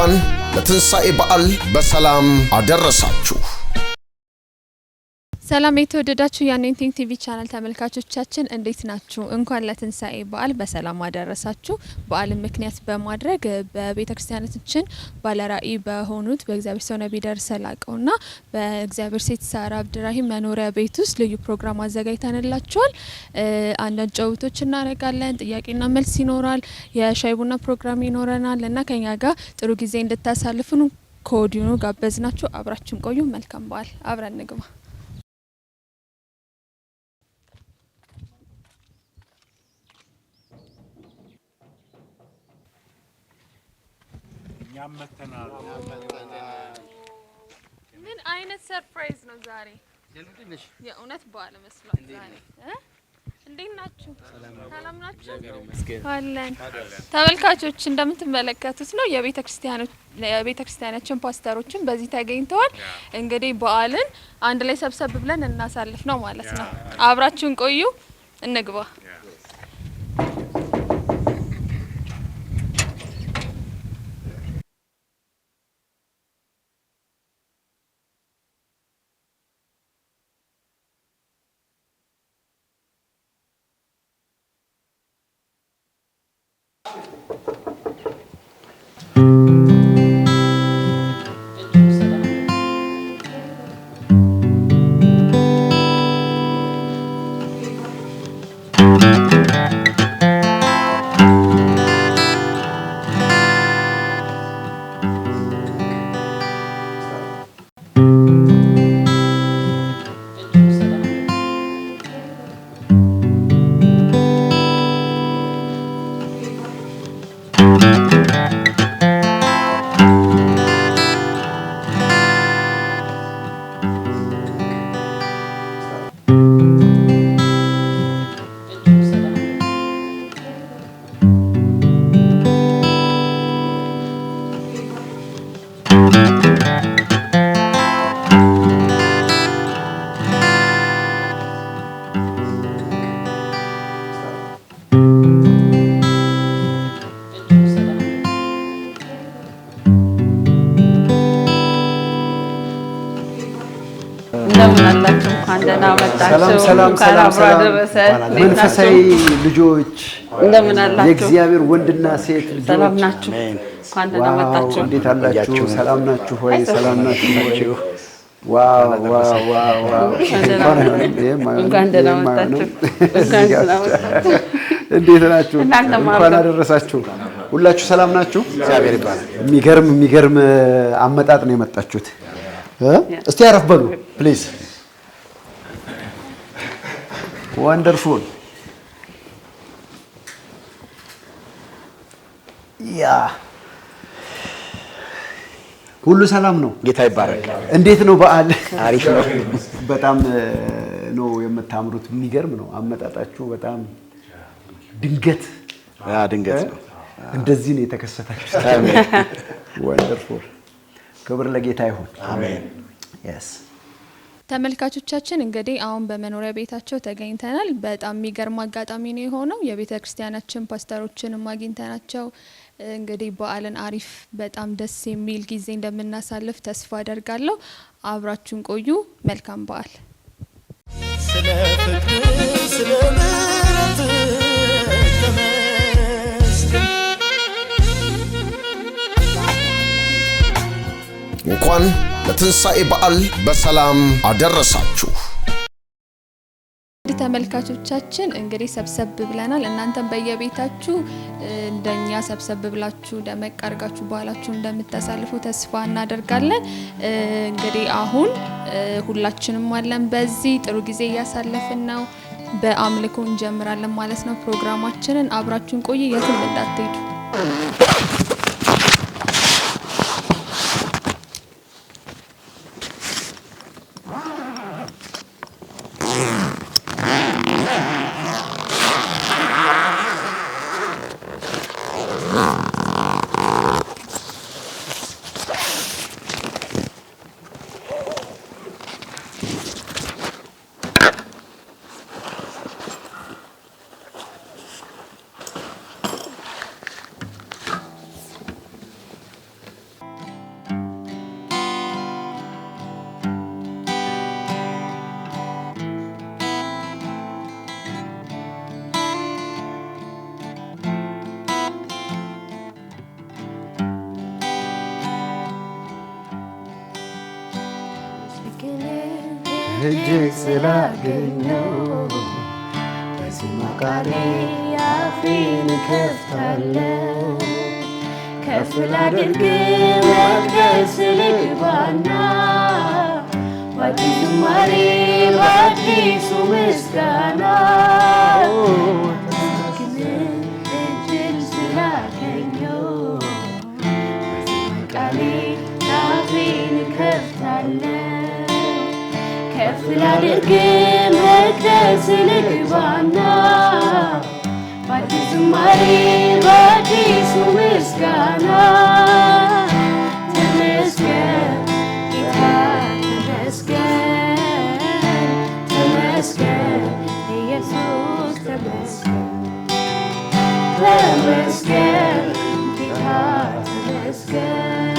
እንኳን ለትንሣኤ በዓል በሰላም አደረሳችሁ። ሰላም የተወደዳችሁ የአኖይንቲንግ ቲቪ ቻናል ተመልካቾቻችን እንዴት ናችሁ? እንኳን ለትንሣኤ በዓል በሰላም አደረሳችሁ። በዓልን ምክንያት በማድረግ በቤተክርስቲያናችን ባለራዕይ በሆኑት በእግዚአብሔር ሰው ነብይ ደረሰ ላቀውና በእግዚአብሔር ሴት ሳራ አብድራሂም መኖሪያ ቤት ውስጥ ልዩ ፕሮግራም አዘጋጅተንላችኋል። አንዳንድ ጨዋታዎች እናደርጋለን፣ ጥያቄና መልስ ይኖራል፣ የሻይ ቡና ፕሮግራም ይኖረናል እና ከኛ ጋር ጥሩ ጊዜ እንድታሳልፉ ከወዲሁ ጋበዝናችሁ። አብራችሁን ቆዩ። መልካም በዓል። አብረን እንግባ። ምን አይነት ሰርፕራይዝ ነው ዛሬ? የእውነት በዓል መስሏል ዛሬ። እንዴት ናችሁ? ሰላም ናችሁ? አለን። ተመልካቾች እንደምትመለከቱት ነው የቤተክርስቲያናችን ፓስተሮችን በዚህ ተገኝተዋል። እንግዲህ በዓልን አንድ ላይ ሰብሰብ ብለን እናሳልፍ ነው ማለት ነው። አብራችሁን ቆዩ። እንግባ። ሰላም መንፈሳዊ ልጆች እንደምን አላችሁ? የእግዚአብሔር ወንድና ሴት ልጆች ሰላም ናችሁ? እንኳን ደህና መጣችሁ። እንዴት አላችሁ? ሰላም ናችሁ ሆይ? ሰላም ናችሁ? ዋው ዋው ዋው እንኳን ደህና መጣችሁ። እንዴት ናችሁ? እንኳን አደረሳችሁ። ሁላችሁ ሰላም ናችሁ? እግዚአብሔር ይባርክ። የሚገርም አመጣጥ ነው የመጣችሁት። እስቲ አረፍ በሉ ፕሊዝ። ወንደርፉል ያ ሁሉ ሰላም ነው። ጌታ ይባረክ። እንዴት ነው በዓል? አሪፍ ነው። በጣም ነው የምታምሩት። የሚገርም ነው አመጣጣችሁ። በጣም ድንገት ነው። እንደዚህ ነው የተከሰታችሁት። አሜን። ወንደርፉል። ክብር ለጌታ ይሁን። አሜን። yes ተመልካቾቻችን እንግዲህ አሁን በመኖሪያ ቤታቸው ተገኝተናል። በጣም የሚገርም አጋጣሚ ነው የሆነው። የቤተክርስቲያናችን ፓስተሮችንም አግኝተናቸው እንግዲህ በዓልን አሪፍ በጣም ደስ የሚል ጊዜ እንደምናሳልፍ ተስፋ አደርጋለሁ። አብራችሁን ቆዩ። መልካም በዓል። ስለ ፍቅር ስለ ምሕረት ተመስገን። እንኳን ለትንሣኤ በዓል በሰላም አደረሳችሁ። ተመልካቾቻችን እንግዲህ ሰብሰብ ብለናል። እናንተም በየቤታችሁ እንደኛ ሰብሰብ ብላችሁ ደመቅ አድርጋችሁ በዓላችሁ እንደምታሳልፉ ተስፋ እናደርጋለን። እንግዲህ አሁን ሁላችንም አለን፣ በዚህ ጥሩ ጊዜ እያሳለፍን ነው። በአምልኮ እንጀምራለን ማለት ነው ፕሮግራማችንን። አብራችሁን ቆዩ፣ የትም እንዳትሄዱ። እጅግ ስላገኘው በዚህማ ቃሌ አፌን እከፍታለሁ ከፍ ላድርግ መቅደስ ልግባና በአዲስ ዝማሬ በአዲሱ ምስጋና እድል ስላገኘው በዚህማ ቃሌ አፌን እከፍታለሁ ከፍ ላድርግ መቅደስ ልግባና በአዲስ ዝማሬ በአዲሱ ምስጋና ተመስገን ጌታ ተመስገን ተመስገን ኢየሱስ ተመስገን ተመስገን ጌታ ተመስገን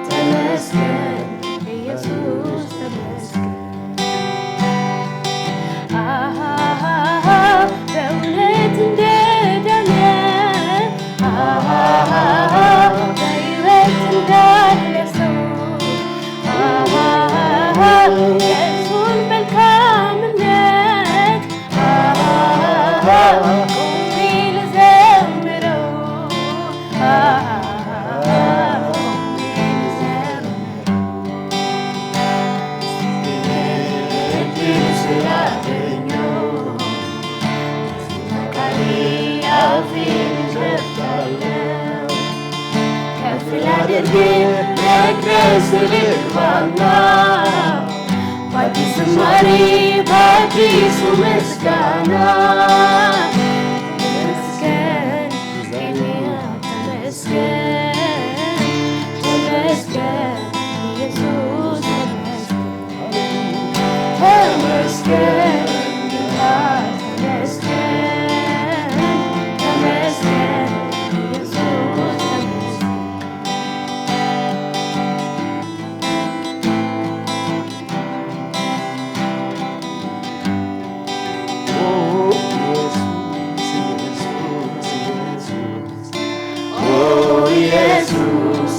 ተመስገን ኢየሱስ ተመስገን በእውነት እንደዳነ በሕይወት እንዳለ ሰው የእርሱን መልካምነት ቆሜ ልዘምረው እድል ስላገኘው አፌን እከፍታለሁ ከፍ ላድርግ መቅደስ ልግባና በአዲስ ዝማሬ በአዲሱ ምስጋና ተመስገን ጌታ ተመስገን ተመስገን ኢየሱስ ተመስገን ጌታ ተመስገን ተመስገን ኢየሱስ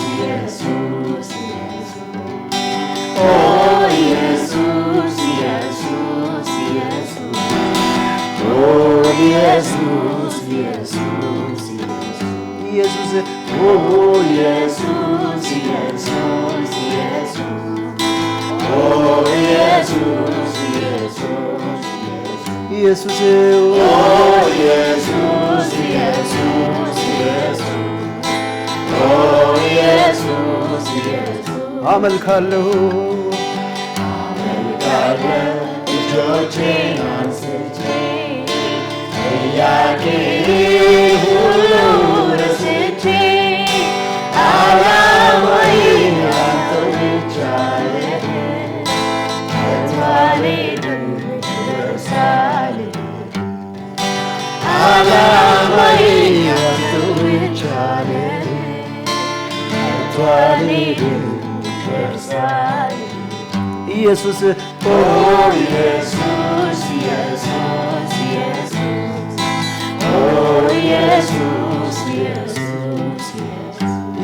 ኢየሱስ አመልካለሁ እጆቼን አንስቼ ጥያቄ ሁሉ ረስቼ ዓላማዬ አንተ ብቻ ነህ አልሄድም ኢየሩሳሌም ዓላማዬ አንተ ብቻ ነህ አልሄድም ኢየሩሳሌም ኢየሱስ ኦ ኢየሱስ ኢየሱስ ኢየሱስ ኦ ኢየሱስ ኢየሱስ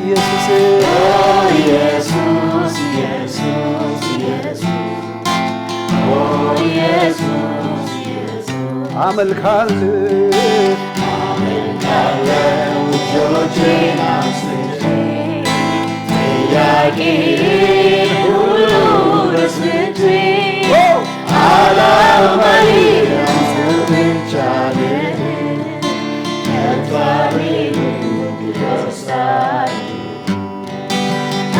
ኢየሱስ ኦ ኢየሱስ ኢየሱስ ኢየሱስ ኦ ኢየሱስ ኢየሱስ አመልካለሁ እጆቼን አንስቼ ጥያቄ ሁሉ ረስቼ ዓላማዬ አንተ ብቻ ነህ ከቶ አልሄድም ኢየሩሳሌም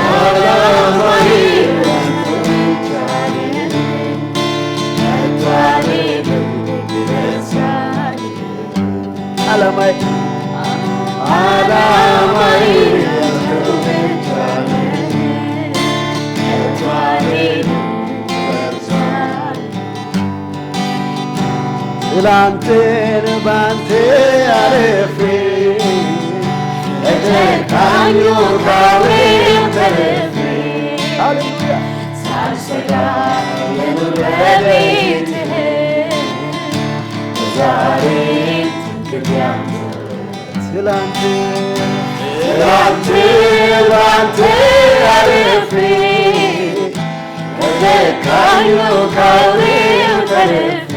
ዓላማዬ አንተ ብቻ ነህ ከቶ አልሄድም ኢየሩሳሌም ዓላማዬ አንተ ብቻ ነህ ከቶ አልሄድም ትላንትን ባንተ አልፌ ለጨካኙ ካውሬው ተርፌ ሃሌሉያ ሳልሰጋ ልኑር በቤትህ ዛሬ ትምክህት ያንተ ትላንትን ባንተ አልፌ ከጨካኙ ካውሬው ተርፌ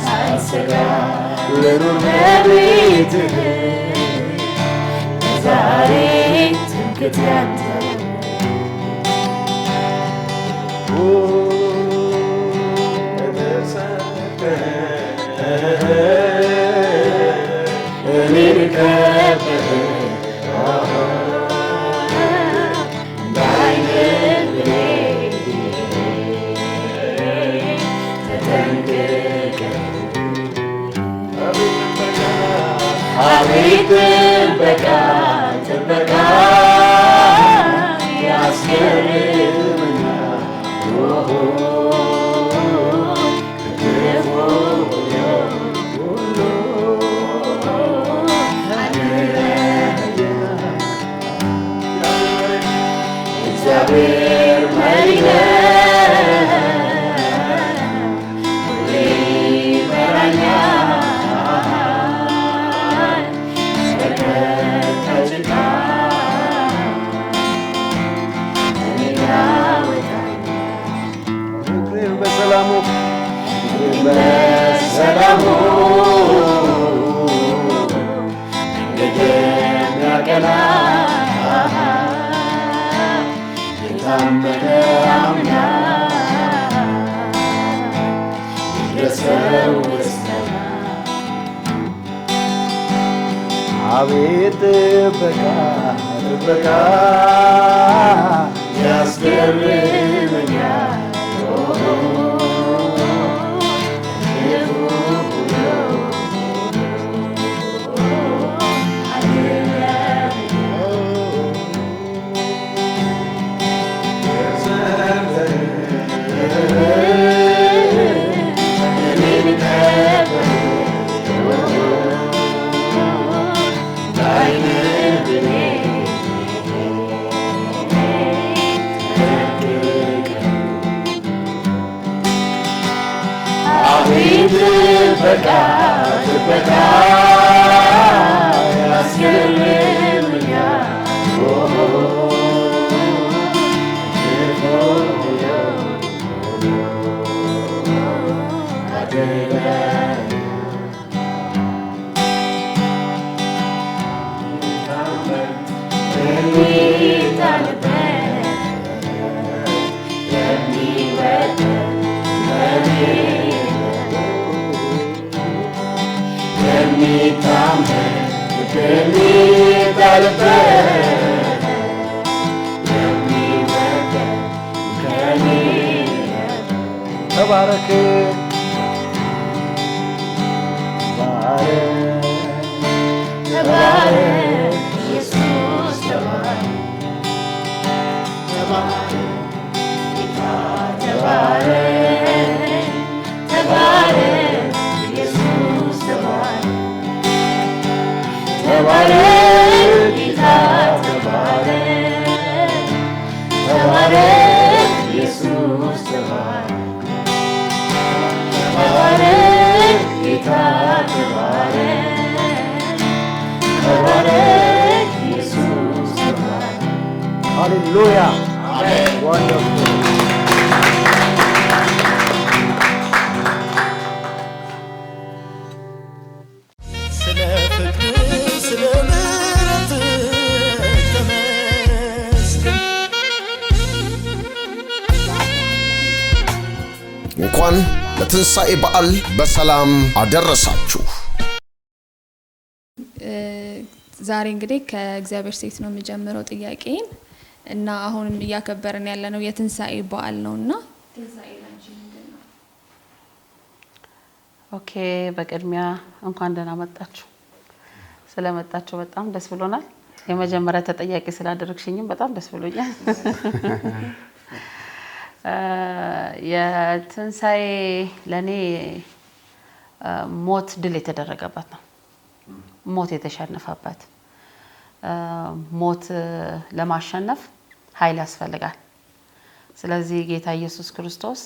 ሳልሰጋ ልኑር በቤትህ ዛሬ ትምክህቴ አንተ እኔን ከበህ በዓይንህ ተጠንቅቀህ አቤት ጥበቃ ጥበቃ ያስገርመኛል ከክፉ ሁሉ እግዚአብሔር መሪ ነው ሁሌ ይመራኛል ከጭቃ እኔን ያወጣኛል እግሬን በሰላሙ በሰላሙ መንገድ የሚያቀና የታመነ አምላክ ይድረሰው ምስጋና አቤት ጥበቃ ጥበቃ ያስገርመኛል ጥበቃ ጥበቃ ያስገርመኛል ተባረክ ተባረክ ኢየሱስ ተባረክ ተባረክ ተባረክ ኢየሱስ ተባረክ ተባረክ ጌታ ተባረክ ተባረክ ኢየሱስ ተባረክ ተባረክ ጌታ ተባረክ ተባረክ ኢየሱስ ተባረክ ሃሌሉያ ወንደርፉል ስለ ፍቅር ስለ ምሕረት ተመስገን እንኳን ለትንሣኤ በዓል በሰላም አደረሳችሁ። ዛሬ እንግዲህ ከእግዚአብሔር ሴት ነው የሚጀምረው ጥያቄን እና አሁንም እያከበርን ያለነው የትንሣኤ በዓል ነውና ትንሣኤ ላንቺ ምንድነው? ኦኬ በቅድሚያ እንኳን ደህና መጣችሁ። ስለመጣችሁ በጣም ደስ ብሎናል። የመጀመሪያ ተጠያቂ ስላደረግሽኝም በጣም ደስ ብሎኛል። የትንሣኤ ለኔ ሞት ድል የተደረገበት ነው። ሞት የተሸነፈበት ሞት ለማሸነፍ ኃይል ያስፈልጋል። ስለዚህ ጌታ ኢየሱስ ክርስቶስ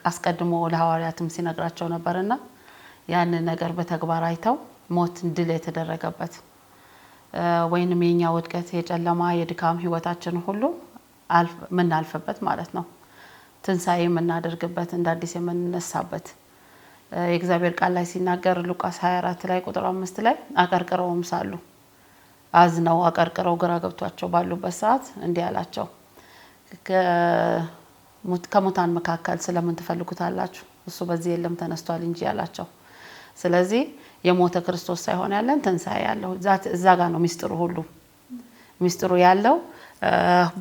አስቀድሞ ለሐዋርያትም ሲነግራቸው ነበርና ያንን ነገር በተግባር አይተው ሞት ድል የተደረገበት ወይንም የኛ ውድቀት የጨለማ የድካም ህይወታችን ሁሉ ምናልፈበት ማለት ነው ትንሳኤ የምናደርግበት እንደ አዲስ የምንነሳበት የእግዚአብሔር ቃል ላይ ሲናገር ሉቃስ 24 ላይ ቁጥር 5 ላይ አቀርቅረውም ሳሉ አዝነው አቀርቅረው ግራ ገብቷቸው ባሉበት ሰዓት እንዲህ አላቸው ከሙታን መካከል ስለምን ትፈልጉታላችሁ እሱ በዚህ የለም ተነስቷል እንጂ አላቸው ስለዚህ የሞተ ክርስቶስ ሳይሆን ያለን ትንሳኤ ያለው እዛ ጋር ነው ሚስጥሩ ያለው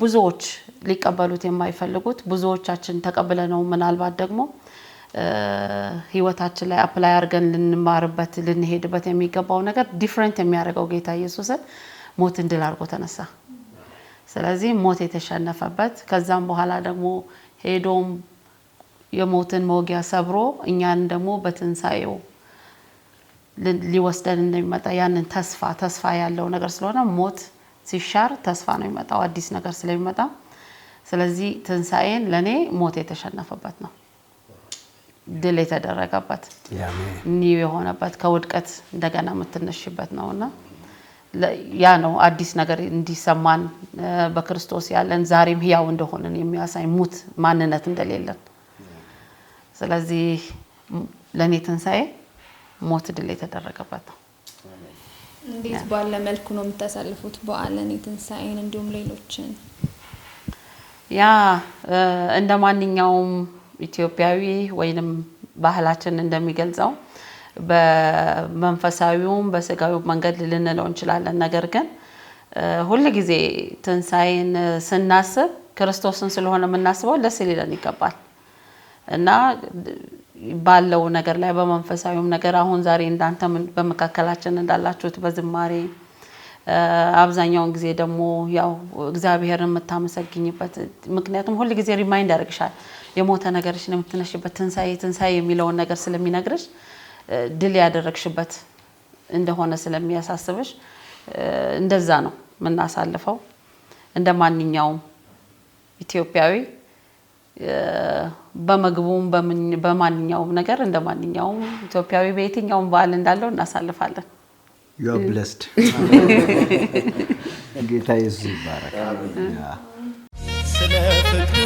ብዙዎች ሊቀበሉት የማይፈልጉት ብዙዎቻችን ተቀበለነው ምናልባት ደግሞ ህይወታችን ላይ አፕላይ አድርገን ልንማርበት ልንሄድበት የሚገባው ነገር ዲፈረንት የሚያደርገው ጌታ ኢየሱስን ሞትን ድል አድርጎ ተነሳ ስለዚህ ሞት የተሸነፈበት ከዛም በኋላ ደግሞ ሄዶም የሞትን ሞጊያ ሰብሮ እኛን ደግሞ በትንሳኤው ሊወስደን እንደሚመጣ ያንን ተስፋ ያለው ነገር ስለሆነ ሞት ሲሻር ተስፋ ነው የሚመጣው አዲስ ነገር ስለሚመጣ ስለዚህ ትንሳኤን ለኔ ሞት የተሸነፈበት ነው ድል የተደረገበት ኒው የሆነበት ከውድቀት እንደገና የምትነሽበት ነውና ያ ነው አዲስ ነገር እንዲሰማን በክርስቶስ ያለን ዛሬም ሕያው እንደሆነን የሚያሳይ ሙት ማንነት እንደሌለን ስለዚህ ለኔ ትንሳኤ ሞት ድል የተደረገበት ነው እንዴት ባለ መልኩ ነው የምታሳልፉት በዓልን ትንሳኤን እንዲሁም ሌሎችን ያ እንደማንኛውም ኢትዮጵያዊ ወይንም ባህላችን እንደሚገልጸው በመንፈሳዊውም በስጋዊው መንገድ ልንለው እንችላለን ነገር ግን ሁሉ ጊዜ ትንሳኤን ስናስብ ክርስቶስን ስለሆነ የምናስበው ደስ ይለን ይገባል እና ባለው ነገር ላይ በመንፈሳዊውም ነገር አሁን ዛሬ እንዳንተ በመካከላችን እንዳላችሁት በዝማሬ አብዛኛውን ጊዜ ደግሞ ያው እግዚአብሔርን የምታመሰግኝበት ምክንያቱም ሁሉ ጊዜ ሪማይንድ ያደርግሻል የሞተ ነገርሽ ነው የምትነሽበት ትንሳኤ የሚለው ነገር ስለሚነግርሽ ድል ያደረግሽበት እንደሆነ ስለሚያሳስብሽ እንደዛ ነው ምናሳልፈው እንደማንኛውም ኢትዮጵያዊ በመግቡም በማንኛውም ነገር እንደማንኛውም ኢትዮጵያዊ በየትኛውም በዓል እንዳለው እናሳልፋለን you are blessed ጌታ ኢየሱስ ይባረክ ስለ ፍቅር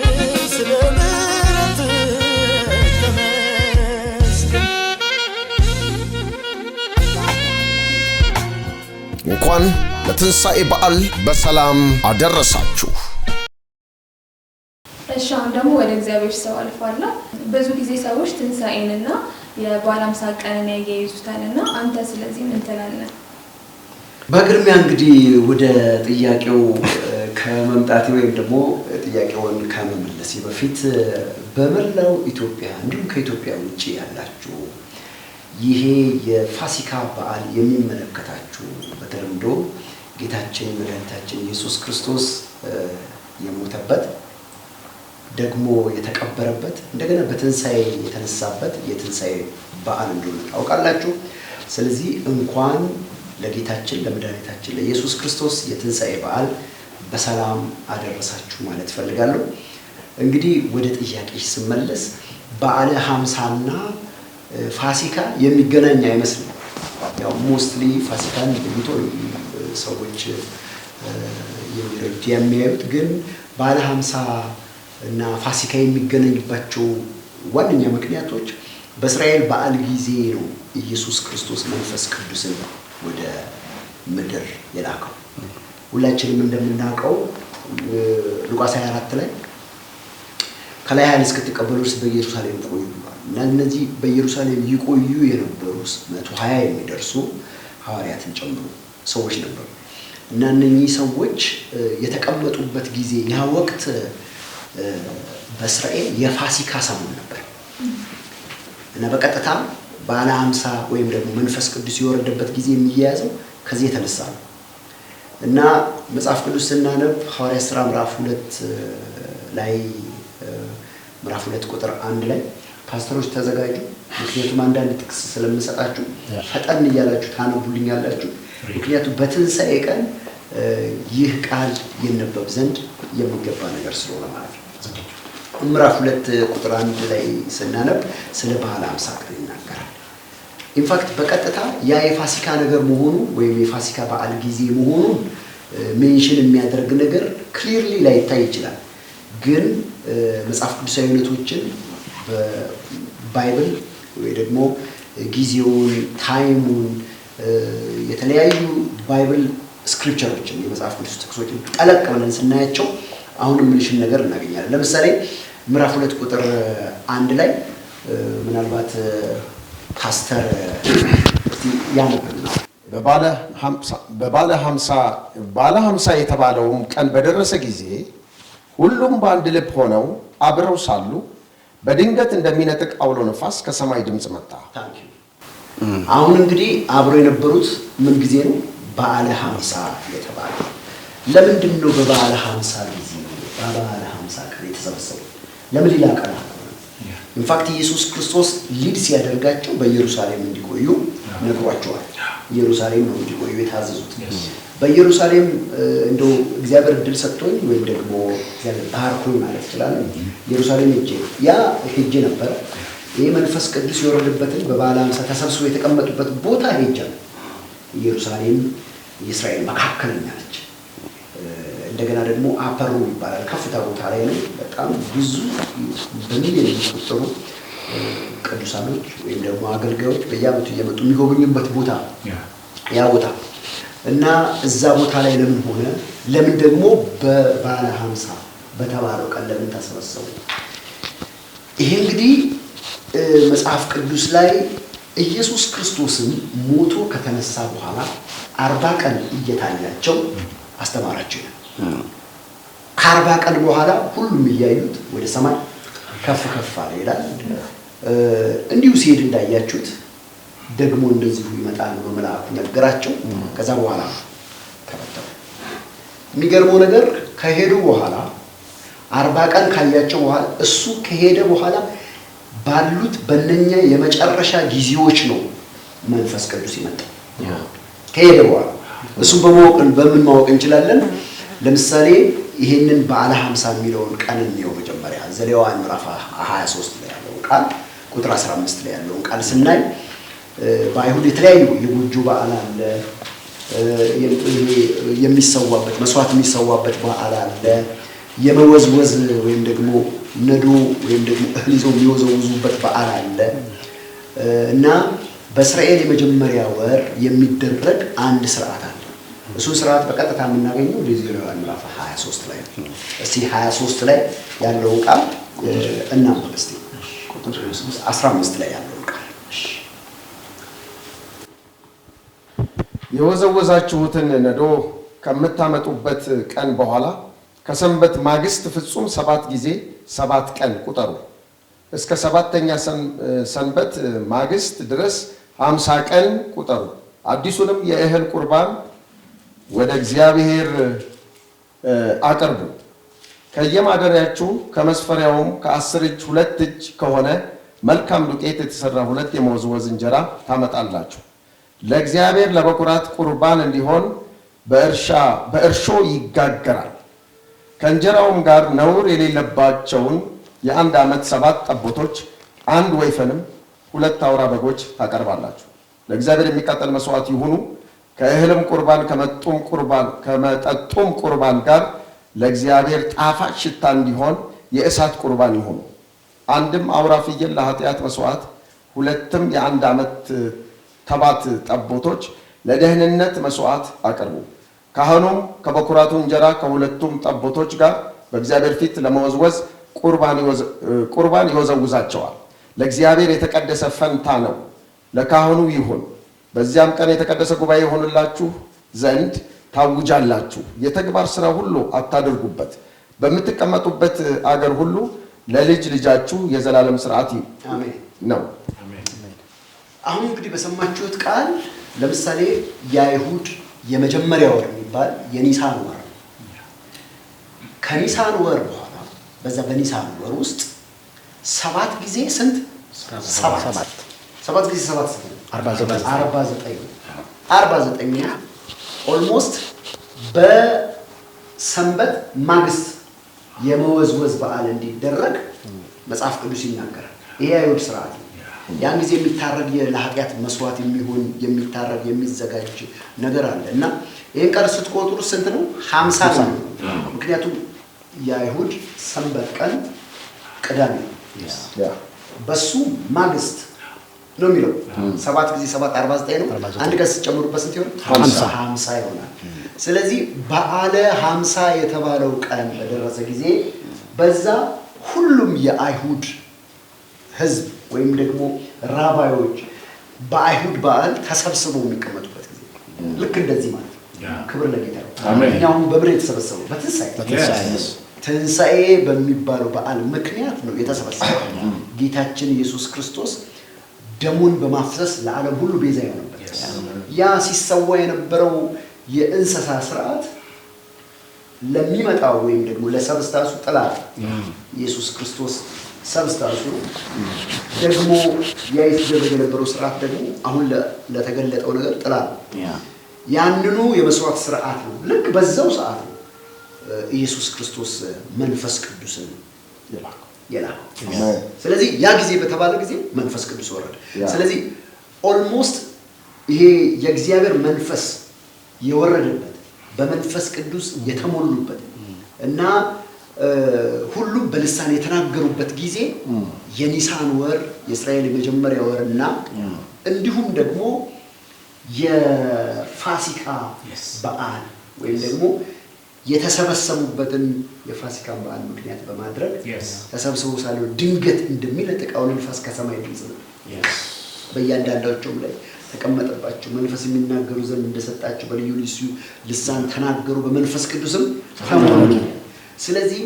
ስለ ምሕረት ተመስገን እንኳን ለትንሣኤ በዓል በሰላም አደረሳችሁ። እሺ አሁን ደግሞ ወደ እግዚአብሔር ሰው አልፋለሁ ብዙ ጊዜ ሰዎች ትንሳኤንና የበዓለ ሃምሳ ቀንን ያያይዙታልና አንተ ስለዚህ ምን ትላለህ በቅድሚያ እንግዲህ ወደ ጥያቄው ከመምጣቴ ወይም ደግሞ ጥያቄውን ከመመለሴ በፊት በመላው ኢትዮጵያ እንዲሁም ከኢትዮጵያ ውጪ ያላችሁ ይሄ የፋሲካ በዓል የሚመለከታችሁ በተለምዶ ጌታችን መድኃኒታችን ኢየሱስ ክርስቶስ የሞተበት ደግሞ የተቀበረበት እንደገና በትንሳኤ የተነሳበት የትንሳኤ በዓል እንደሆነ ታውቃላችሁ ስለዚህ እንኳን ለጌታችን ለመድኃኒታችን ለኢየሱስ ክርስቶስ የትንሳኤ በዓል በሰላም አደረሳችሁ ማለት ፈልጋለሁ እንግዲህ ወደ ጥያቄሽ ስመለስ በዓለ ሃምሳና ፋሲካ የሚገናኝ አይመስልም ያው ሞስትሊ ፋሲካን ለይቶ ሰዎች የሚያዩት ግን በዓለ ሃምሳ እና ፋሲካ የሚገናኙባቸው ዋነኛ ምክንያቶች በእስራኤል በዓል ጊዜ ነው ኢየሱስ ክርስቶስ መንፈስ ቅዱስን ወደ ምድር የላከው ሁላችንም እንደምናውቀው ሉቃስ 24 ላይ ከላይ ኃይል እስክትቀበሉ ድረስ በኢየሩሳሌም ቆዩ እና እነዚህ በኢየሩሳሌም ይቆዩ የነበሩ 120 የሚደርሱ ሐዋርያትን ጨምሮ ሰዎች ነበሩ እና እነኚህ ሰዎች የተቀመጡበት ጊዜ ያ ወቅት በእስራኤል የፋሲካ ሰሞን ነበር እና በቀጥታ በዓለ ሃምሳ ወይም ደግሞ መንፈስ ቅዱስ የወረደበት ጊዜ የሚያያዘው ከዚህ የተነሳ ነው እና መጽሐፍ ቅዱስ ስናነብ ሐዋርያት ሥራ ምዕራፍ 2 ላይ ምዕራፍ 2 ቁጥር 1 ላይ ፓስተሮች ተዘጋጁ ምክንያቱም አንዳንድ ጥቅስ ስለምሰጣችሁ ፈጠን እያላችሁ ታነቡልኛላችሁ ምክንያቱም በትንሳኤ ቀን ይህ ቃል ይነበብ ዘንድ የሚገባ ነገር ስለሆነ ማለት ነው ምዕራፍ 2 ቁጥር 1 ላይ ስናነብ ስለ በዓለ ሃምሳ ቀን ይናገራል ኢንፋክት በቀጥታ ያ የፋሲካ ነገር መሆኑ ወይም የፋሲካ በዓል ጊዜ መሆኑን ሜንሽን የሚያደርግ ነገር ክሊርሊ ላይታይ ይችላል ግን መጽሐፍ ቅዱሳዊ እውነቶችን በባይብል ወይ ደግሞ ጊዜውን ታይሙን የተለያዩ ባይብል ስክሪፕቸሮችን የመጽሐፍ ቅዱስ ጥቅሶችን ጠለቅ ብለን ስናያቸው አሁንም ምንሽን ነገር እናገኛለን። ለምሳሌ ምዕራፍ 2 ቁጥር 1 ላይ ምናልባት ፓስተር ያነበብና ባለ 50 የተባለውም ቀን በደረሰ ጊዜ ሁሉም በአንድ ልብ ሆነው አብረው ሳሉ በድንገት እንደሚነጥቅ አውሎ ነፋስ ከሰማይ ድምፅ መጣ። አሁን እንግዲህ አብረው የነበሩት ምን ጊዜ ነው? በዓለ 50 የተባለው ለምንድን ነው? በበዓለ 50 ጊዜ በበዓለ 50 ቀን የተሰበሰበው ለምን ሌላ ቀን አለ? ኢንፋክት ኢየሱስ ክርስቶስ ሊድ ሲያደርጋቸው በኢየሩሳሌም እንዲቆዩ ነግሯቸዋል። ኢየሩሳሌም ነው እንዲቆዩ የታዘዙት። በኢየሩሳሌም እንደው እግዚአብሔር እድል ሰጥቶኝ ወይም ደግሞ እግዚአብሔር ባርኮኝ ማለት ይችላል ኢየሩሳሌም ሄጄ ነበር። ይሄ መንፈስ ቅዱስ የወረደበትን በበዓለ 50 ተሰብስበው የተቀመጡበት ቦታ ሄጄ ነው። ኢየሩሳሌም የእስራኤል መካከለኛ ነች። እንደገና ደግሞ አፐሩ ይባላል ከፍታ ቦታ ላይ ነው። በጣም ብዙ በሚሊዮን የሚቆጠሩ ቅዱሳኖች ወይም ደግሞ አገልጋዮች በየዓመቱ እየመጡ የሚጎበኙበት ቦታ ያ ቦታ እና እዛ ቦታ ላይ ለምን ሆነ? ለምን ደግሞ በበዓለ 50 በተባለው ቀን ለምን ተሰበሰቡ? ይሄ እንግዲህ መጽሐፍ ቅዱስ ላይ ኢየሱስ ክርስቶስን ሞቶ ከተነሳ በኋላ 40 ቀን እየታያቸው አስተማራቸው። ከ40 ቀን በኋላ ሁሉም እያዩት ወደ ሰማይ ከፍ ከፍ አለ ይላል። እንዲሁ ሲሄድ እንዳያችሁት ደግሞ እንደዚሁ ይመጣል ብሎ መልአኩ ነገራቸው። ከዛ በኋላ ተበተኑ። የሚገርመው ነገር ከሄዱ በኋላ 40 ቀን ካያቸው በኋላ እሱ ከሄደ በኋላ ባሉት በእነኛ የመጨረሻ ጊዜዎች ነው መንፈስ ቅዱስ ይመጣል። ከሄደ በኋላ እሱ በምን ማወቅ እንችላለን? ለምሳሌ ይሄንን በዓለ 50 የሚለውን ቀን ነው መጀመሪያ ዘሌዋውያን ምዕራፍ 23 ላይ ያለው ቃል ቁጥር 15 ላይ ያለው ቃል ስናይ በአይሁድ የተለያዩ የጎጆ በዓል አለ፣ የሚሰዋበት መስዋዕት የሚሰዋበት በዓል አለ፣ የመወዝወዝ ወይም ደግሞ ነዶ ወይም ደግሞ እህል ይዘው የሚወዘውዙበት በዓል አለ እና በእስራኤል የመጀመሪያ ወር የሚደረግ አንድ ስርዓት አለ። እሱን ስርዓት በቀጥታ የምናገኘው ዘሌዋውያን ምዕራፍ 23 ላይ ነው። እስቲ 23 ላይ ያለው ቃል እናንብብ እስቲ ቁጥር 15 ላይ ያለው ቃል የወዘወዛችሁትን ነዶ ከምታመጡበት ቀን በኋላ ከሰንበት ማግስት ፍጹም 7 ጊዜ 7 ቀን ቁጠሩ። እስከ 7ኛ ሰንበት ማግስት ድረስ 50 ቀን ቁጠሩ። አዲሱንም የእህል ቁርባን ወደ እግዚአብሔር አቅርቡ። ከየማደሪያችሁ ከመስፈሪያውም ከ10 እጅ 2 እጅ ከሆነ መልካም ዱቄት የተሰራ 2 የመወዝወዝ እንጀራ ታመጣላችሁ። ለእግዚአብሔር ለበኩራት ቁርባን እንዲሆን በእርሾ ይጋገራል። ከእንጀራውም ጋር ነውር የሌለባቸውን የ1 ዓመት 7 ጠቦቶች፣ 1 ወይፈንም 2 አውራ በጎች ታቀርባላችሁ። ለእግዚአብሔር የሚቃጠል መስዋዕት ይሁኑ። ከእህልም ቁርባን ከመጠጡም ቁርባን ጋር ለእግዚአብሔር ጣፋጭ ሽታ እንዲሆን የእሳት ቁርባን ይሁኑ። 1 አውራ ፍየል ለኃጢአት መስዋዕት፣ 2 የ1 ዓመት ተባት ጠቦቶች ለደህንነት መስዋዕት አቅርቡ። ካህኑም ከበኩራቱ እንጀራ ከ2ቱም ጠቦቶች ጋር በእግዚአብሔር ፊት ለመወዝወዝ ቁርባን ይወዘውዛቸዋል። ለእግዚአብሔር የተቀደሰ ፈንታ ነው፣ ለካህኑ ይሁን። በዚያም ቀን የተቀደሰ ጉባኤ ይሆንላችሁ ዘንድ ታውጃላችሁ። የተግባር ሥራ ሁሉ አታድርጉበት። በምትቀመጡበት አገር ሁሉ ለልጅ ልጃችሁ የዘላለም ሥርዓት ነው። አሁን እንግዲህ በሰማችሁት ቃል ለምሳሌ የአይሁድ የመጀመሪያ ወር የሚባል የኒሳን ወር ነው። ከኒሳን ወር በኋላ በዛ በኒሳን ወር ውስጥ 7 ጊዜ ስንት? 7 ጊዜ 7 49 ኦልሞስት በሰንበት ማግስት የመወዝወዝ በዓል እንዲደረግ መጽሐፍ ቅዱስ ይናገራል። ይሄ አይሁድ ስርዓት ነው። ያን ጊዜ የሚታረግ ለኃጢአት መስዋዕት የሚሆን የሚታረግ የሚዘጋጅ ነገር አለ እና ይሄን ቃል ስትቆጥሩ ስንት ነው? 50 ነው። ምክንያቱም የአይሁድ ሰንበት ቀን ቅዳሜ ነው። በሱ ማግስት ነው የሚለው 7 ጊዜ 7 49 ነው። አንድ ቀን ሲጨምሩበት ስንት ይሆናል? 50 ይሆናል። ስለዚህ በዓለ 50 የተባለው ቀን በደረሰ ጊዜ በዛ ሁሉም የአይሁድ ሕዝብ ወይም ደግሞ ራባዮች በአይሁድ በዓል ተሰብስበው የሚቀመጡበት ጊዜ ልክ እንደዚህ ማለት ነው። ክብር ለጌታ ነው። እኛውም በብር የተሰበሰበው ትንሣኤ በሚባለው በዓል ምክንያት ነው የተሰበሰበው። ጌታችን ኢየሱስ ክርስቶስ ደሙን በማፍሰስ ለዓለም ሁሉ ቤዛ የሆነበት ያ ሲሰዋ የነበረው የእንስሳ ስርዓት ለሚመጣው ወይም ደግሞ ለሰብስታንሱ ጥላ ኢየሱስ ክርስቶስ ሰብስታንሱ ደግሞ ያ ይደረግ የነበረው ስርዓት ደግሞ አሁን ለተገለጠው ነገር ጥላ ያንኑ የመስዋዕት ስርዓት ነው። ልክ በዛው ሰዓት ነው ኢየሱስ ክርስቶስ መንፈስ ቅዱስን የላከው። ስለዚህ ያ ጊዜ በተባለ ጊዜ መንፈስ ቅዱስ ወረደ። ስለዚህ ኦልሞስት ይሄ የእግዚአብሔር መንፈስ የወረደበት በመንፈስ ቅዱስ የተሞሉበት እና ሁሉም በልሳን የተናገሩበት ጊዜ የኒሳን ወር የእስራኤል የመጀመሪያ ወርና እንዲሁም ደግሞ የፋሲካ በዓል ወይም ደግሞ የተሰበሰቡበትን የፋሲካን በዓል ምክንያት በማድረግ ተሰብስበው ሳለው ድንገት እንደሚነጥቅ አውሎ ነፋስ ከሰማይ ድምፅ ነው በእያንዳንዳቸውም ላይ ተቀመጠባቸው። መንፈስ የሚናገሩ ዘንድ እንደሰጣቸው በልዩ ልዩ ልሳን ተናገሩ፣ በመንፈስ ቅዱስም ተሞሉ። ስለዚህ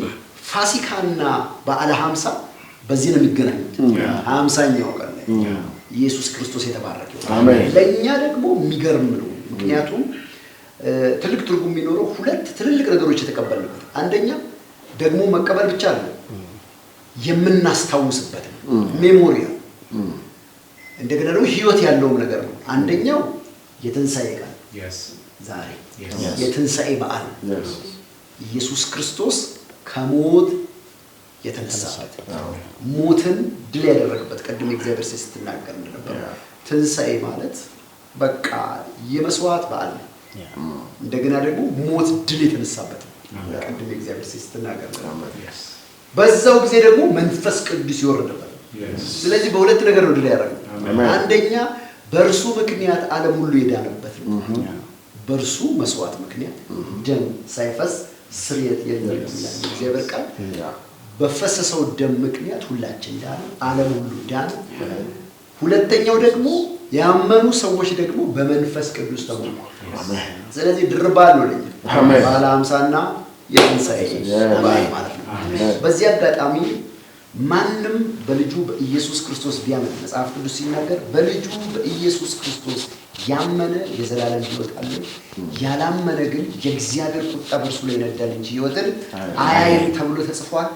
ፋሲካና በዓለ 50 በዚህ ነው የሚገናኙት። 50ኛው ቀን ላይ ኢየሱስ ክርስቶስ የተባረከው ለእኛ ደግሞ የሚገርም ነው። ምክንያቱም ትልቅ ትርጉም የሚኖረው ሁለት ትልልቅ ነገሮች የተቀበልንበት፣ አንደኛ ደግሞ መቀበል ብቻ ነው የምናስታውስበት ሜሞሪያ፣ እንደገና ደግሞ ህይወት ያለው ነገር ነው። አንደኛው የትንሣኤ ቀን ዛሬ የትንሣኤ በዓል ኢየሱስ ክርስቶስ ከሞት የተነሳበት ሞትን ድል ያደረገበት ቅድም እግዚአብሔር ስትናገር እንደነበር ትንሣኤ ማለት በቃ የመስዋዕት በዓል ነው። እንደገና ደግሞ ሞት ድል የተነሳበት ቅድም እግዚአብሔር ስትናገር በዛው ጊዜ ደግሞ መንፈስ ቅዱስ ይወረደበት። ስለዚህ በሁለት ነገር ነው ድል ያደረገው። አንደኛ በእርሱ ምክንያት ዓለም ሁሉ የዳነበት ነው። በእርሱ መስዋዕት ምክንያት ደም ሳይፈስ ስርየት የለም ይላል እግዚአብሔር ቃል። በፈሰሰው ደም ምክንያት ሁላችን ዳን፣ ዓለም ሁሉ ዳን። ሁለተኛው ደግሞ ያመኑ ሰዎች ደግሞ በመንፈስ ቅዱስ ተሞሉ። ስለዚህ ድርባል ነው ለኛ በዓለ 50ና የትንሣኤ በዓል ማለት ነው። በዚህ አጋጣሚ ማንም በልጁ በኢየሱስ ክርስቶስ ቢያምን መጽሐፍ ቅዱስ ሲናገር በልጁ በኢየሱስ ክርስቶስ ያመነ የዘላለም ሕይወት አለው፣ ያላመነ ግን የእግዚአብሔር ቁጣ በእርሱ ላይ ይነዳል እንጂ ሕይወትን አያይም ተብሎ ተጽፏል።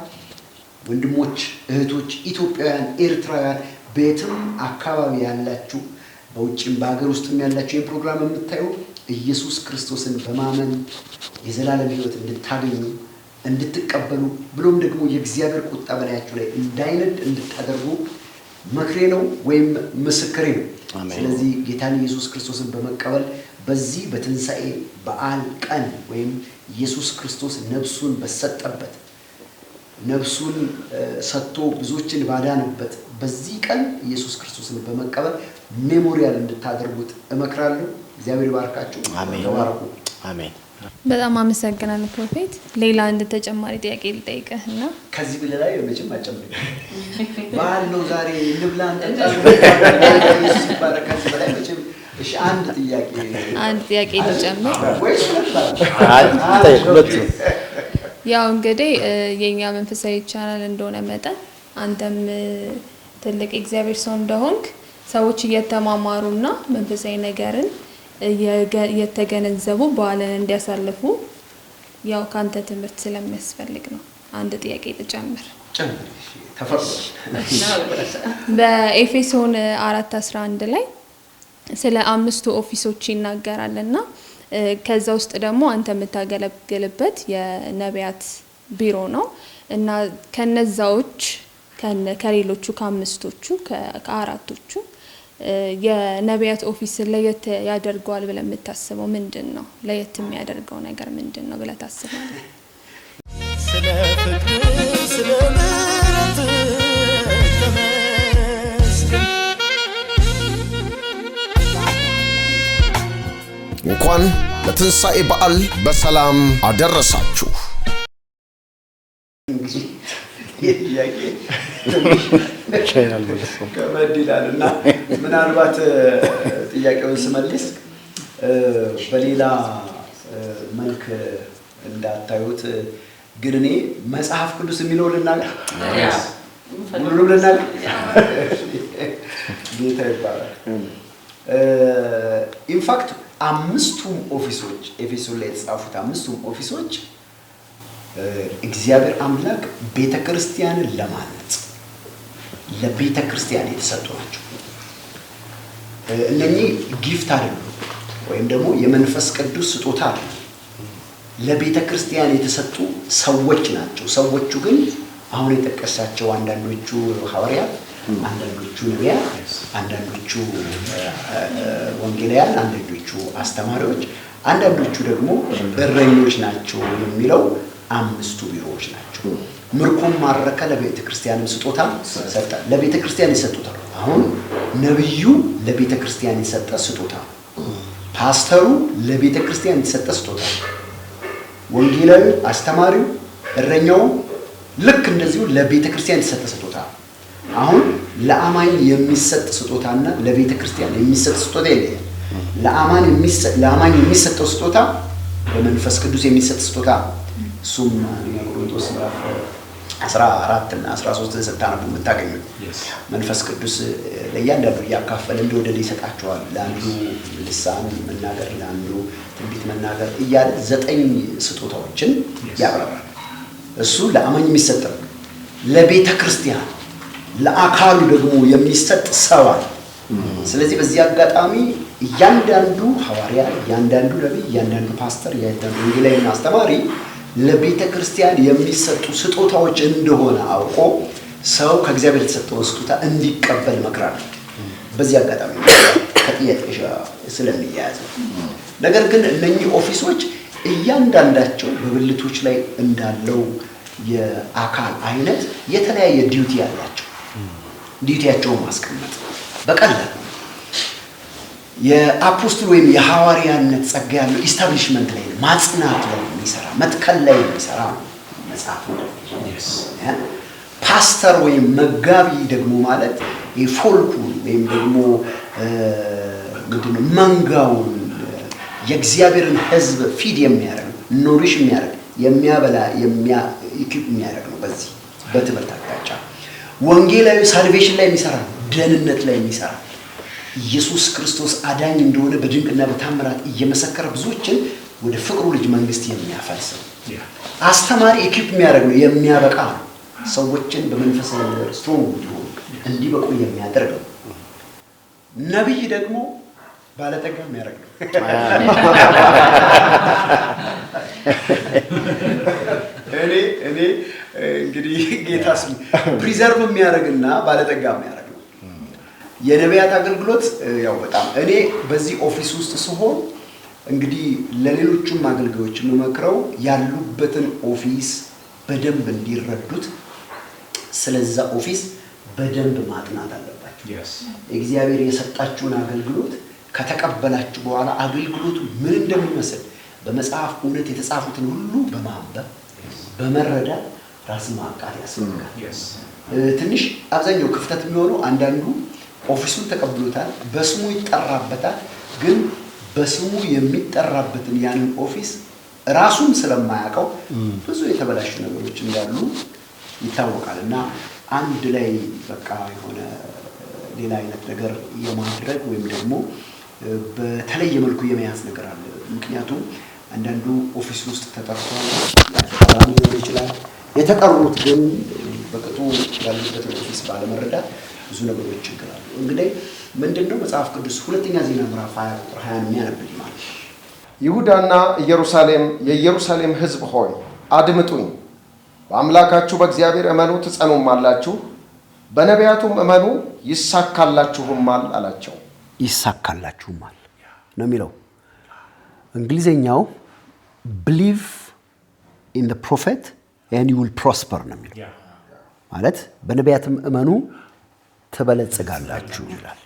ወንድሞች እህቶች፣ ኢትዮጵያውያን፣ ኤርትራውያን በየትም አካባቢ ያላችሁ በውጭም በሀገር ውስጥም ያላችሁ ይህን ፕሮግራም የምታዩ ኢየሱስ ክርስቶስን በማመን የዘላለም ሕይወት እንድታገኙ እንድትቀበሉ ብሎም ደግሞ የእግዚአብሔር ቁጣ በላያችሁ ላይ እንዳይነድ እንድታደርጉ መክሬ ነው ወይም ምስክሬ ነው። ስለዚህ ጌታን ኢየሱስ ክርስቶስን በመቀበል በዚህ በትንሣኤ በዓል ቀን ወይም ኢየሱስ ክርስቶስ ነፍሱን በሰጠበት ነፍሱን ሰጥቶ ብዙዎችን ባዳነበት በዚህ ቀን ኢየሱስ ክርስቶስን በመቀበል ሜሞሪያል እንድታደርጉት እመክራለሁ። እግዚአብሔር ይባርካችሁ። ተባረኩ። አሜን። በጣም አመሰግናለሁ ፕሮፌት። ሌላ አንድ ተጨማሪ ጥያቄ ልጠይቅህና ከዚህ በላይ መቼም አጨምር በዓል ነው ዛሬ እንብላ እንጠጣ ኢየሱስ ይባረክ። ከዚህ በላይ መቼም እሺ አንድ ጥያቄ ልጨምር ወይስ ሁለቱ? ያው እንግዲህ የኛ መንፈሳዊ ቻናል እንደሆነ መጠን አንተም ትልቅ እግዚአብሔር ሰው እንደሆንክ ሰዎች እየተማማሩና መንፈሳዊ ነገርን እየተገነዘቡ በዓልን እንዲያሳልፉ ያው ካንተ ትምህርት ስለሚያስፈልግ ነው። አንድ ጥያቄ ልጨምር። በኤፌሶን 4:11 ላይ ስለ 5ቱ ኦፊሶች ይናገራልና ከዛ ውስጥ ደግሞ አንተ የምታገለግልበት የነቢያት ቢሮ ነው እና ከነዛዎች ከሌሎቹ ከአምስቶቹ ከአራቶቹ የነቢያት ኦፊስ ለየት ያደርገዋል ብለህ የምታስበው ምንድን ነው? ለየት የሚያደርገው ነገር ምንድን ነው ብለህ ታስባለህ? ስለ ፍቅር ስለ ምሕረት ተመስገን እንኳን ለትንሣኤ በዓል በሰላም አደረሳችሁ። ከበድ ይላልና ምናልባት ጥያቄውን ስመልስ በሌላ መልክ እንዳታዩት ግን እኔ መጽሐፍ ቅዱስ የሚለው ልናገር ሁሉንም ልናገር ጌታ ይባላል። ኢንፋክት አምስቱም ኦፊሶች ኤፌሶን ላይ የተጻፉት አምስቱም ኦፊሶች እግዚአብሔር አምላክ ቤተክርስቲያንን ለማነጽ ለቤተክርስቲያን የተሰጡ ናቸው። እነኚህ ጊፍት አይደሉም ወይም ደግሞ የመንፈስ ቅዱስ ስጦታ አይደሉም። ለቤተክርስቲያን የተሰጡ ሰዎች ናቸው። ሰዎቹ ግን አሁን የጠቀሳቸው አንዳንዶቹ ሐዋርያት፣ አንዳንዶቹ ነቢያት፣ አንዳንዶቹ ወንጌላውያን፣ አንዳንዶቹ አስተማሪዎች፣ አንዳንዶቹ ደግሞ እረኞች ናቸው የሚለው አምስቱ ቢሮዎች ናቸው። ምርኮም ማረከ ለቤተክርስቲያንም ስጦታ ሰጠ። ለቤተክርስቲያን ይሰጡታል። አሁን ነብዩ ለቤተክርስቲያን የሰጠ ስጦታ፣ ፓስተሩ ለቤተክርስቲያን የሰጠ ስጦታ፣ ወንጌላዊ አስተማሪው እረኛው ልክ እንደዚሁ ለቤተክርስቲያን የሰጠ ስጦታ። አሁን ለአማኝ የሚሰጥ ስጦታና ለቤተክርስቲያን የሚሰጥ ስጦታ ይለያል። ለአማኝ የሚሰጠው ስጦታ በመንፈስ ቅዱስ የሚሰጥ ስጦታ እሱም ቆሮንቶስ ምዕራፍ 14 እና 13 ስታነቡ የምታገኙት መንፈስ ቅዱስ ለእያንዳንዱ እያካፈለ እንደወደደ ይሰጣቸዋል። ለአንዱ ልሳን መናገር፣ ለአንዱ ትንቢት መናገር እያለ 9 ስጦታዎችን ያብራራል። እሱ ለአማኝ የሚሰጥ ነው። ለቤተ ክርስቲያን ለአካሉ ደግሞ የሚሰጥ ሰው አለ። ስለዚህ በዚህ አጋጣሚ እያንዳንዱ ሐዋርያ፣ እያንዳንዱ ነቢይ፣ እያንዳንዱ ፓስተር፣ እያንዳንዱ ወንጌላዊና አስተማሪ ለቤተ ክርስቲያን የሚሰጡ ስጦታዎች እንደሆነ አውቆ ሰው ከእግዚአብሔር የተሰጠውን ስጦታ እንዲቀበል መክራለሁ። በዚህ አጋጣሚ ከጥያቄ ስለሚያያዝ ነገር ግን እነኚህ ኦፊሶች እያንዳንዳቸው በብልቶች ላይ እንዳለው የአካል አይነት የተለያየ ዲዩቲ ያላቸው ዲዩቲያቸውን ማስቀመጥ በቀላል የአፖስቶል ወይም የሐዋርያነት ጸጋ ያለው ኢስታብሊሽመንት ላይ ማጽናት ላይ የሚሰራ መትከል ላይ የሚሰራ መጽሐፍ ነው። ፓስተር ወይም መጋቢ ደግሞ ማለት የፎልኩ ወይም ደግሞ ምንድነው መንጋውን የእግዚአብሔርን ሕዝብ ፊድ የሚያደርግ ኖሪሽ የሚያደርግ የሚያበላ ኢኩፕ የሚያደርግ ነው። በዚህ በትምህርት አቅጣጫ ወንጌላዊ ሳልቬሽን ላይ የሚሰራ ነው። ደህንነት ላይ የሚሰራ ኢየሱስ ክርስቶስ አዳኝ እንደሆነ በድንቅና በታምራት እየመሰከረ ብዙዎችን ወደ ፍቅሩ ልጅ መንግስት የሚያፈልስ ነው። አስተማሪ ኢኩፕ የሚያደርግ ነው፣ የሚያበቃ ነው። ሰዎችን በመንፈሳዊ ነገር ስትሮንግ እንዲሆኑ እንዲበቁ የሚያደርግ ነው። ነቢይ ደግሞ ባለጠጋ የሚያደርግ ነው። እኔ እንግዲህ ጌታስ ፕሪዘርቭ የሚያደርግና ባለጠጋ የሚያደርግ ነው። የነቢያት አገልግሎት ያው በጣም እኔ በዚህ ኦፊስ ውስጥ ስሆን እንግዲህ ለሌሎቹም አገልጋዮች የምመክረው ያሉበትን ኦፊስ በደንብ እንዲረዱት ስለዛ ኦፊስ በደንብ ማጥናት አለባችሁ። እግዚአብሔር የሰጣችሁን አገልግሎት ከተቀበላችሁ በኋላ አገልግሎቱ ምን እንደሚመስል በመጽሐፍ እውነት የተጻፉትን ሁሉ በማንበብ በመረዳት ራስን ማብቃት ያስፈልጋል። ትንሽ አብዛኛው ክፍተት የሚሆነው አንዳንዱ ኦፊሱን ተቀብሎታል፣ በስሙ ይጠራበታል፣ ግን በስሙ የሚጠራበትን ያንን ኦፊስ ራሱን ስለማያውቀው ብዙ የተበላሹ ነገሮች እንዳሉ ይታወቃል። እና አንድ ላይ በቃ የሆነ ሌላ አይነት ነገር የማድረግ ወይም ደግሞ በተለየ መልኩ የመያዝ ነገር አለ። ምክንያቱም አንዳንዱ ኦፊስ ውስጥ ተጠርቷል ሊሆን ይችላል። የተቀሩት ግን በቅጡ ያሉበትን ኦፊስ ባለመረዳት ብዙ ነገሮች ይችላሉ። እንግዲህ ምንድነው መጽሐፍ ቅዱስ ሁለተኛ ዜና ምዕራፍ 20 ቁጥር 20 የሚያነብልኝ ማለት ይሁዳና ኢየሩሳሌም የኢየሩሳሌም ሕዝብ ሆይ አድምጡኝ፣ በአምላካችሁ በእግዚአብሔር እመኑ ትጸኑማላችሁ፣ በነቢያቱም እመኑ ይሳካላችሁማል አላቸው። ይሳካላችሁማል ነው የሚለው። እንግሊዘኛው believe in the prophet and you will prosper ነው የሚለው ማለት በነቢያትም እመኑ ተበለጽጋላችሁ ይላል።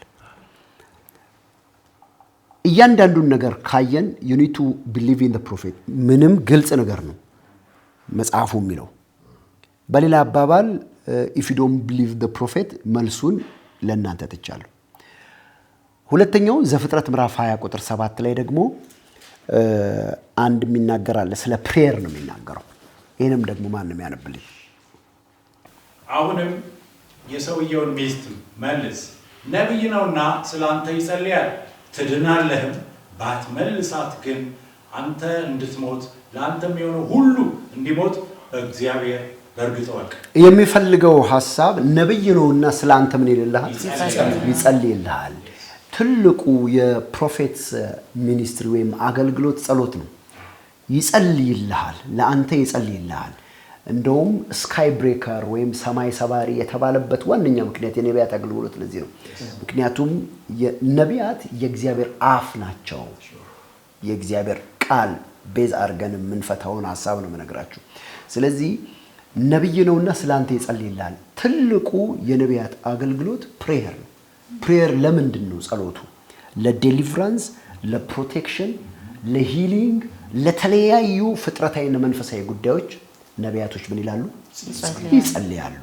እያንዳንዱን ነገር ካየን you need to believe in the prophet ምንም ግልጽ ነገር ነው መጽሐፉ የሚለው። በሌላ አባባል if you don't believe the prophet መልሱን ለእናንተ ትቻለሁ። ሁለተኛው ዘፍጥረት ምዕራፍ 20 ቁጥር 7 ላይ ደግሞ አንድ የሚናገር አለ ስለ ፕሬየር ነው የሚናገረው። ይሄንም ደግሞ ማንም ያነብልኝ። አሁንም የሰውየውን ሚስት መልስ ነብይ ነውና ስላንተ ይጸልያል ትድናለህም ባትመልሳት ግን አንተ እንድትሞት ለአንተም የሆነው ሁሉ እንዲሞት በእግዚአብሔር በእርግጥ ወቅ የሚፈልገው ሐሳብ ነብይ ነውና ስላንተ ምን ይልልሃል ይጸልይልሃል። ትልቁ የፕሮፌትስ ሚኒስትሪ ወይም አገልግሎት ጸሎት ነው። ይጸልይልሃል ለአንተ ይጸልይልሃል። እንደውም ስካይ ብሬከር ወይም ሰማይ ሰባሪ የተባለበት ዋነኛ ምክንያት የነቢያት አገልግሎት ለዚህ ነው። ምክንያቱም ነቢያት የእግዚአብሔር አፍ ናቸው። የእግዚአብሔር ቃል ቤዝ አድርገን የምንፈታውን ሐሳብ ነው የምነግራችሁ። ስለዚህ ነብይ ነውና ስላንተ ይጸልይልሃል። ትልቁ የነቢያት አገልግሎት ፕሬየር ነው። ፕሬየር ለምንድን ነው ጸሎቱ? ለዴሊቨራንስ፣ ለፕሮቴክሽን፣ ለሂሊንግ፣ ለተለያዩ ፍጥረታዊና መንፈሳዊ ጉዳዮች ነቢያቶች ምን ይላሉ? ይጸልያሉ።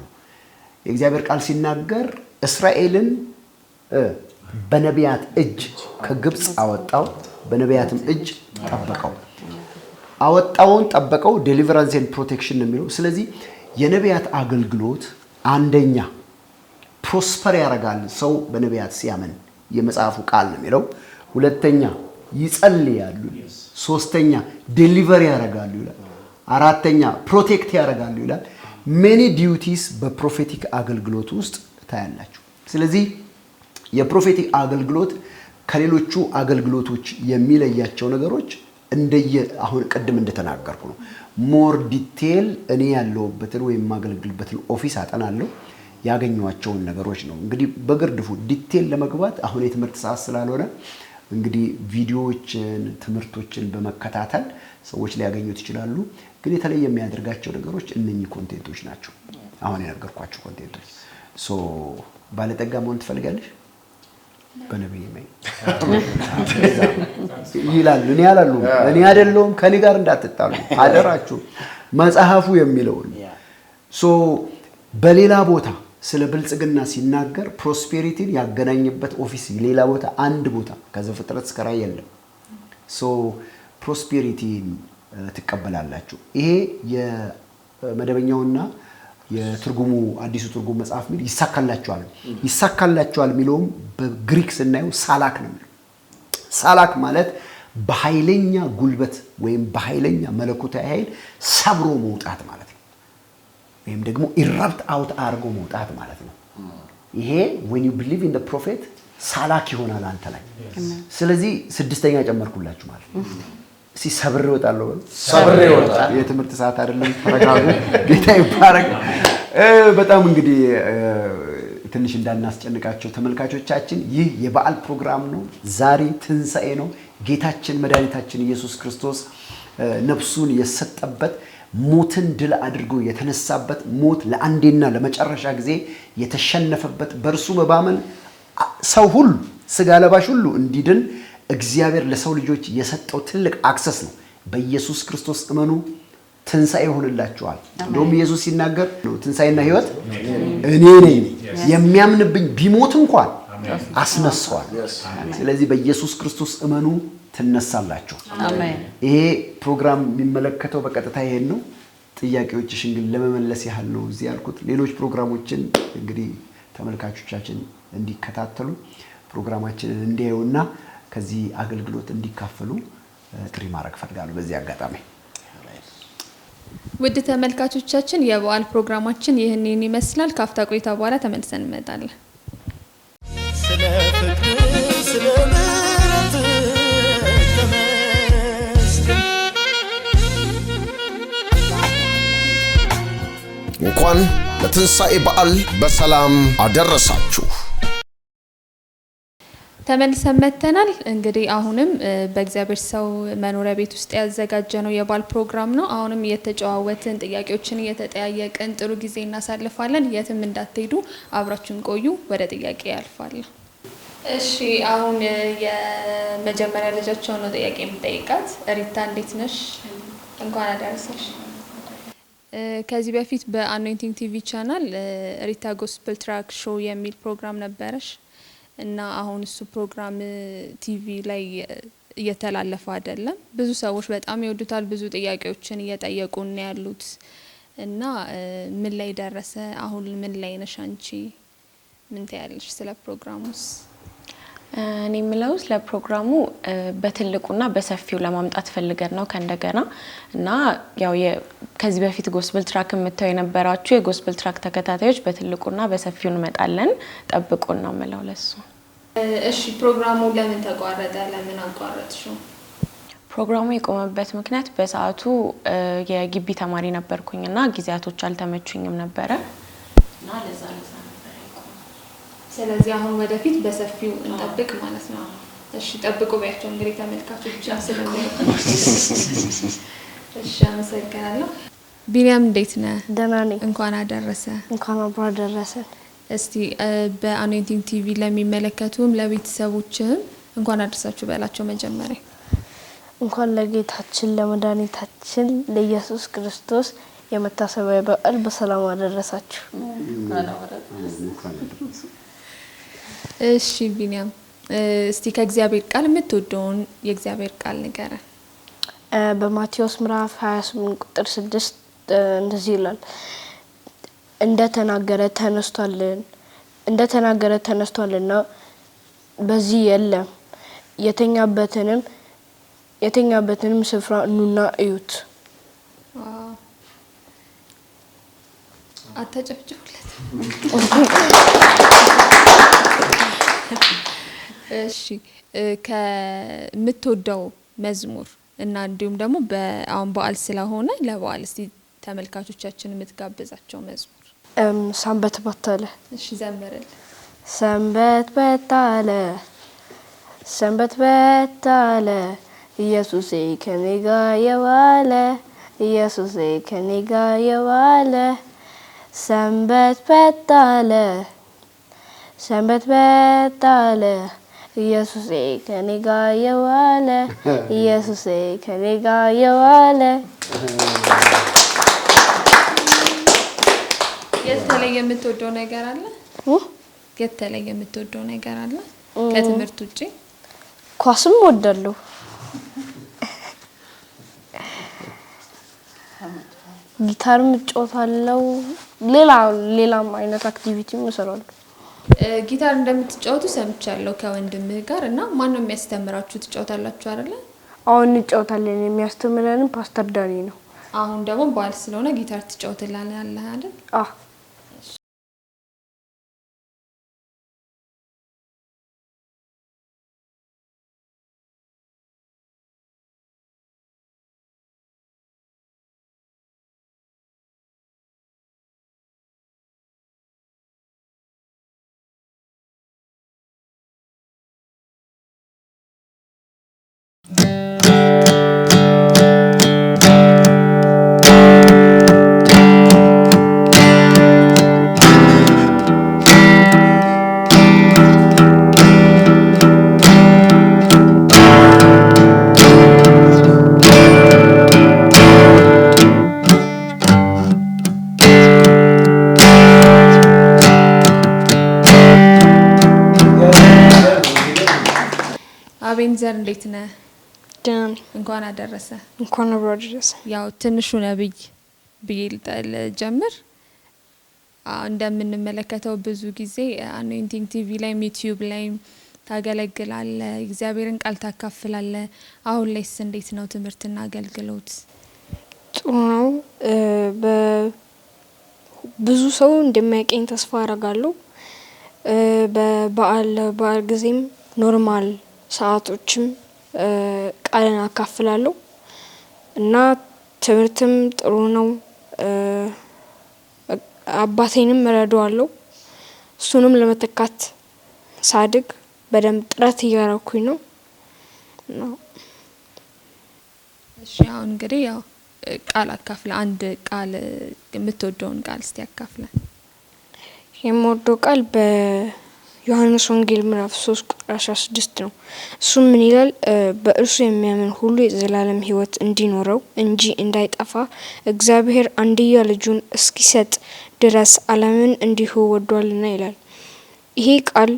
የእግዚአብሔር ቃል ሲናገር እስራኤልን በነቢያት እጅ ከግብጽ አወጣው፣ በነቢያትም እጅ ጠበቀው። አወጣውን ጠበቀው፣ ዴሊቨራንስ ኤንድ ፕሮቴክሽን ነው የሚለው። ስለዚህ የነቢያት አገልግሎት አንደኛ ፕሮስፐር ያደርጋል ሰው በነቢያት ሲያምን የመጽሐፉ ቃል ነው የሚለው። ሁለተኛ ይጸልያሉ። ሶስተኛ ዴሊቨር ያደርጋሉ ይላል። አራተኛ ፕሮቴክት ያደርጋሉ ይላል። ሜኒ ዲዩቲስ በፕሮፌቲክ አገልግሎት ውስጥ ታያላችሁ። ስለዚህ የፕሮፌቲክ አገልግሎት ከሌሎቹ አገልግሎቶች የሚለያቸው ነገሮች እንደየ አሁን ቀድም እንደተናገርኩ ነው። ሞር ዲቴል እኔ ያለውበትን ወይም ማገልግልበትን ኦፊስ አጠናለሁ ያገኘዋቸውን ነገሮች ነው። እንግዲህ በግርድፉ ዲቴል ለመግባት አሁን የትምህርት ሰዓት ስላልሆነ እንግዲህ ቪዲዮዎችን ትምህርቶችን በመከታተል ሰዎች ሊያገኙት ይችላሉ። ግን የተለየ የሚያደርጋቸው ነገሮች እነኚህ ኮንቴንቶች ናቸው። አሁን የነገርኳችሁ ኮንቴንቶች። ባለጠጋ መሆን ትፈልጋለሽ? በነብይ ማይ ይላል። እኔ ያላሉ እኔ አይደለሁም ከኔ ጋር እንዳትጣሉ አደራችሁ መጽሐፉ የሚለው በሌላ ቦታ ስለ ብልጽግና ሲናገር ፕሮስፔሪቲን ያገናኘበት ኦፊስ ሌላ ቦታ አንድ ቦታ ከዘፍጥረት እስከ ራዕይ የለም። ፕሮስፔሪቲን ትቀበላላችሁ። ይሄ የመደበኛውና የትርጉሙ አዲሱ ትርጉም መጽሐፍ ሚል ይሳካላችኋል የሚለውም በግሪክ ስናየው ሳላክ ነው የሚለው። ሳላክ ማለት በኃይለኛ ጉልበት ወይም በኃይለኛ መለኮታዊ ኃይል ሰብሮ መውጣት ማለት ነው። ወይም ደግሞ ኢራፕት አውት አድርጎ መውጣት ማለት ነው። ይሄ when you believe in the prophet ሳላክ ይሆናል አንተ ላይ። ስለዚህ ስድስተኛ ጨመርኩላችሁ ማለት ነው። ሰብሬ እወጣለሁ። ሰብሬ እወጣለሁ። የትምህርት ሰዓት አይደለም። ተረጋጉ። ጌታ ይባረክ። በጣም እንግዲህ ትንሽ እንዳናስጨንቃቸው ተመልካቾቻችን፣ ይህ የበዓል ፕሮግራም ነው። ዛሬ ትንሣኤ ነው። ጌታችን መድኃኒታችን ኢየሱስ ክርስቶስ ነፍሱን የሰጠበት ሞትን ድል አድርጎ የተነሳበት ሞት ለአንዴና ለመጨረሻ ጊዜ የተሸነፈበት በእርሱ በማመን ሰው ሁሉ ስጋ ለባሽ ሁሉ እንዲድን እግዚአብሔር ለሰው ልጆች የሰጠው ትልቅ አክሰስ ነው። በኢየሱስ ክርስቶስ እመኑ ትንሣኤ ይሆንላችኋል። እንደውም ኢየሱስ ሲናገር ነው ትንሣኤና ሕይወት እኔ ነኝ፣ የሚያምንብኝ ቢሞት እንኳን አስነሳዋል። ስለዚህ በኢየሱስ ክርስቶስ እመኑ ትነሳላችሁ። አሜን። ይሄ ፕሮግራም የሚመለከተው በቀጥታ ይሄን ነው። ጥያቄዎችሽን ግን ለመመለስ ያህል ነው እዚህ ያልኩት። ሌሎች ፕሮግራሞችን እንግዲህ ተመልካቾቻችን እንዲከታተሉ ፕሮግራማችንን እንዲያዩና ከዚህ አገልግሎት እንዲካፈሉ ጥሪ ማድረግ ፈልጋለሁ በዚህ አጋጣሚ። ውድ ተመልካቾቻችን የበዓል ፕሮግራማችን ይህንን ይመስላል። ካፍታ ቆይታ በኋላ ተመልሰን እንመጣለን። ስለ ፍቅር ስለ ምሕረት ተመስገን። እንኳን ለትንሣኤ በዓል በሰላም አደረሳችሁ። ተመልሰን መጥተናል። እንግዲህ አሁንም በእግዚአብሔር ሰው መኖሪያ ቤት ውስጥ ያዘጋጀነው የባል ፕሮግራም ነው። አሁንም እየተጨዋወትን ጥያቄዎችን እየተጠያየቅን ጥሩ ጊዜ እናሳልፋለን። የትም እንዳትሄዱ አብራችሁን ቆዩ። ወደ ጥያቄ ያልፋለሁ። እሺ አሁን የመጀመሪያ ልጃቸው ነው ጥያቄ የምጠይቃት። ሪታ እንዴት ነሽ? እንኳን አደረሰሽ። ከዚህ በፊት በአኖይንቲንግ ቲቪ ቻናል ሪታ ጎስፕል ትራክ ሾው የሚል ፕሮግራም ነበረሽ እና አሁን እሱ ፕሮግራም ቲቪ ላይ እየተላለፈ አይደለም። ብዙ ሰዎች በጣም ይወዱታል። ብዙ ጥያቄዎችን እየጠየቁን ያሉት እና ምን ላይ ደረሰ? አሁን ምን ላይ ነሽ አንቺ? ምን ታያለሽ ስለ ፕሮግራሙስ? እኔ የምለው ስለ ፕሮግራሙ በትልቁና በሰፊው ለማምጣት ፈልገን ነው ከእንደገና እና ያው ከዚህ በፊት ጎስፕል ትራክ የምታዩ የነበራችሁ የጎስፕል ትራክ ተከታታዮች በትልቁና በሰፊው እንመጣለን። ጠብቁን ነው የምለው ለሱ። እሺ ፕሮግራሙ ለምን ተቋረጠ? ለምን አቋረጥሽው? ፕሮግራሙ የቆመበት ምክንያት በሰዓቱ የግቢ ተማሪ ነበርኩኝና ጊዜያቶች አልተመቹኝም ነበረ እና ለዛ ነበር የቆመው። ስለዚህ አሁን ወደፊት በሰፊው እንጠብቅ ማለት ነው። እሺ ጠብቁ ቢያቸው እንግዲህ ተመልካቾች ስለሚያውቁ። እሺ አመሰግናለሁ። ቢኒያም እንዴት ነህ? ደህና ነኝ። እንኳን አደረሰ። እንኳን አብሮ አደረሰ። እስቲ በአኖይንቲንግ ቲቪ ለሚመለከቱም ለቤተሰቦችም እንኳን አደረሳችሁ በላቸው። መጀመሪያ እንኳን ለጌታችን ለመድኃኒታችን ለኢየሱስ ክርስቶስ የመታሰቢያ በዓል በሰላም አደረሳችሁ። እሺ ቢኒያም እስቲ ከእግዚአብሔር ቃል የምትወደውን የእግዚአብሔር ቃል ንገረን። በማቴዎስ ምዕራፍ 28 ቁጥር 6 እንደዚህ ይላል፣ እንደተናገረ ተነስቷልና በዚህ የለም፣ የተኛበትንም ስፍራ ኑና እዩት። አታጨብጭቡለት። እሺ ከምትወደው መዝሙር እና እንዲሁም ደግሞ በአሁን በዓል ስለሆነ ለበዓል እስቲ ተመልካቾቻችን የምትጋብዛቸው መዝሙር። ሰንበት በታለ። እሺ ዘምርል። ሰንበት በታለ ሰንበት በታለ ኢየሱስ ከኔ ጋር የዋለ ኢየሱስ ከኔ ጋር የዋለ ሰንበት በታለ ሰንበት በታለ ኢየሱስ ከኔ ጋር የዋለ ኢየሱስ ከኔ ጋር የዋለ። የተለየ የምትወደው ነገር አለ? የተለየ የምትወደው ነገር አለ ከትምህርት ውጪ? ኳስም ወዳለሁ። ጊታርም እጫወታለሁ። ሌላም አይነት አክቲቪቲም እሰራለሁ። ጊታር እንደምትጫወቱ ሰምቻለሁ ከወንድምህ ጋር እና ማን ነው የሚያስተምራችሁ? ትጫወታላችሁ አይደለ? አሁን እንጫወታለን። የሚያስተምረንም ፓስተር ዳኒ ነው። አሁን ደግሞ በዓል ስለሆነ ጊታር ትጫወትላለህ አይደል? አዎ። አቤንዘር እንዴት ነህ? ደህና ነኝ። እንኳን አደረሰ። እንኳን አብሮ አደረሰ። ያው ትንሹ ነብይ ብዬ ልጀምር። እንደምንመለከተው ብዙ ጊዜ አኖይንቲንግ ቲቪ ላይ ዩቲዩብ ላይ ታገለግላለ፣ እግዚአብሔርን ቃል ታካፍላለ። አሁን ላይስ እንዴት ነው ትምህርትና አገልግሎት? ጥሩ ነው። ብዙ ሰው እንደሚያውቀኝ ተስፋ አደርጋለሁ። በበዓል ጊዜም ኖርማል ሰዓቶችም ቃልን አካፍላለሁ እና ትምህርትም ጥሩ ነው። አባቴንም እረዳዋለሁ። እሱንም ለመተካት ሳድግ በደንብ ጥረት እያረኩኝ ነው። እሺ አሁን እንግዲህ ያው ቃል አካፍለ አንድ ቃል የምትወደውን ቃል እስቲ አካፍለ። የምወደው ቃል በዮሐንስ ወንጌል ምዕራፍ 3 ቁጥር 16 ነው። እሱም ምን ይላል? በእርሱ የሚያምን ሁሉ የዘላለም ሕይወት እንዲኖረው እንጂ እንዳይጠፋ እግዚአብሔር አንድያ ልጁን እስኪሰጥ ድረስ ዓለምን እንዲሁ ወዷልና ይላል። ይሄ ቃል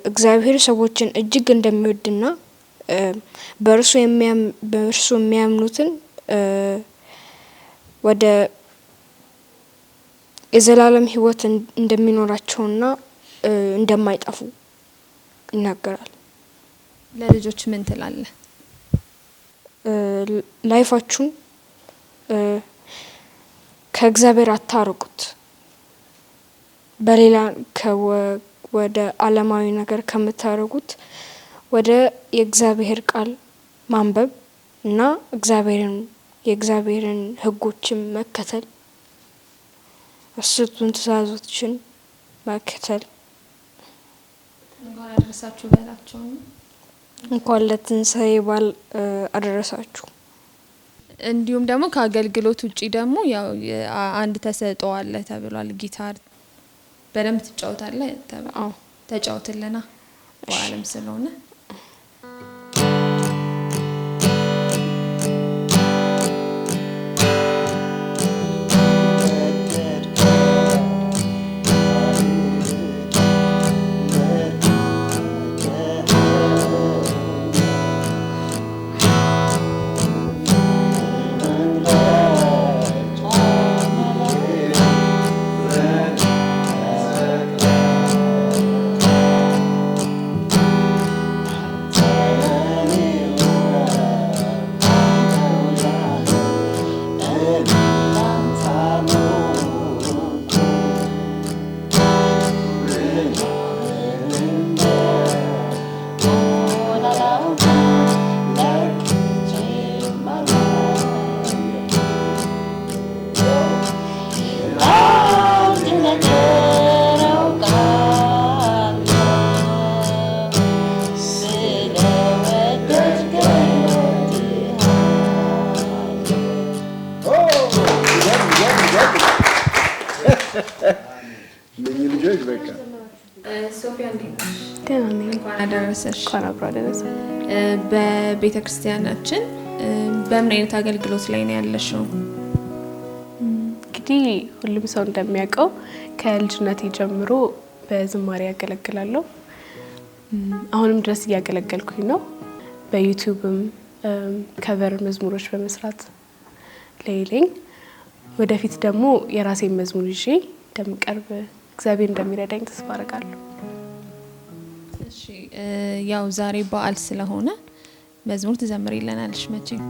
እግዚአብሔር ሰዎችን እጅግ እንደሚወድና በእርሱ የሚያምኑትን ወደ የዘላለም ሕይወት እንደሚኖራቸውና እንደማይጠፉ ይናገራል። ለልጆች ምን ትላለህ? ላይፋችሁን ከእግዚአብሔር አታርቁት። በሌላ ወደ ዓለማዊ ነገር ከምታረጉት ወደ የእግዚአብሔር ቃል ማንበብ እና የእግዚአብሔርን ሕጎችን መከተል፣ አስርቱን ትእዛዞችን መከተል። እንኳን አደረሳችሁ በላቸው። እንኳን ለትንሳኤ በዓል አደረሳችሁ። እንዲሁም ደግሞ ከአገልግሎት ውጪ ደግሞ ያው አንድ ተሰጥኦ አለ ተብሏል። ጊታር በደንብ ትጫወታለህ ተብሏል። አዎ ተጫወትልና በዓለም ስለሆነ ሶፊያ እንዴት ነሽ? ደህና ነኝ። እንኳን አደረሰሽ። እንኳን አብሮ አደረሰ። በቤተክርስቲያናችን በምን አይነት አገልግሎት ላይ ነው ያለሽው? እንግዲህ ሁሉም ሰው እንደሚያውቀው ከልጅነቴ ጀምሮ በዝማሬ ያገለግላለሁ። አሁንም ድረስ እያገለገልኩኝ ነው። በዩቲዩብም ከቨር መዝሙሮች በመስራት ላይ ነኝ። ወደፊት ደግሞ የራሴን መዝሙር ይዤ እንደምቀርብ እግዚአብሔር እንደሚረዳኝ ተስፋ አደርጋለሁ። እሺ ያው ዛሬ በዓል ስለሆነ መዝሙር ትዘምሪልናለሽ መቼም?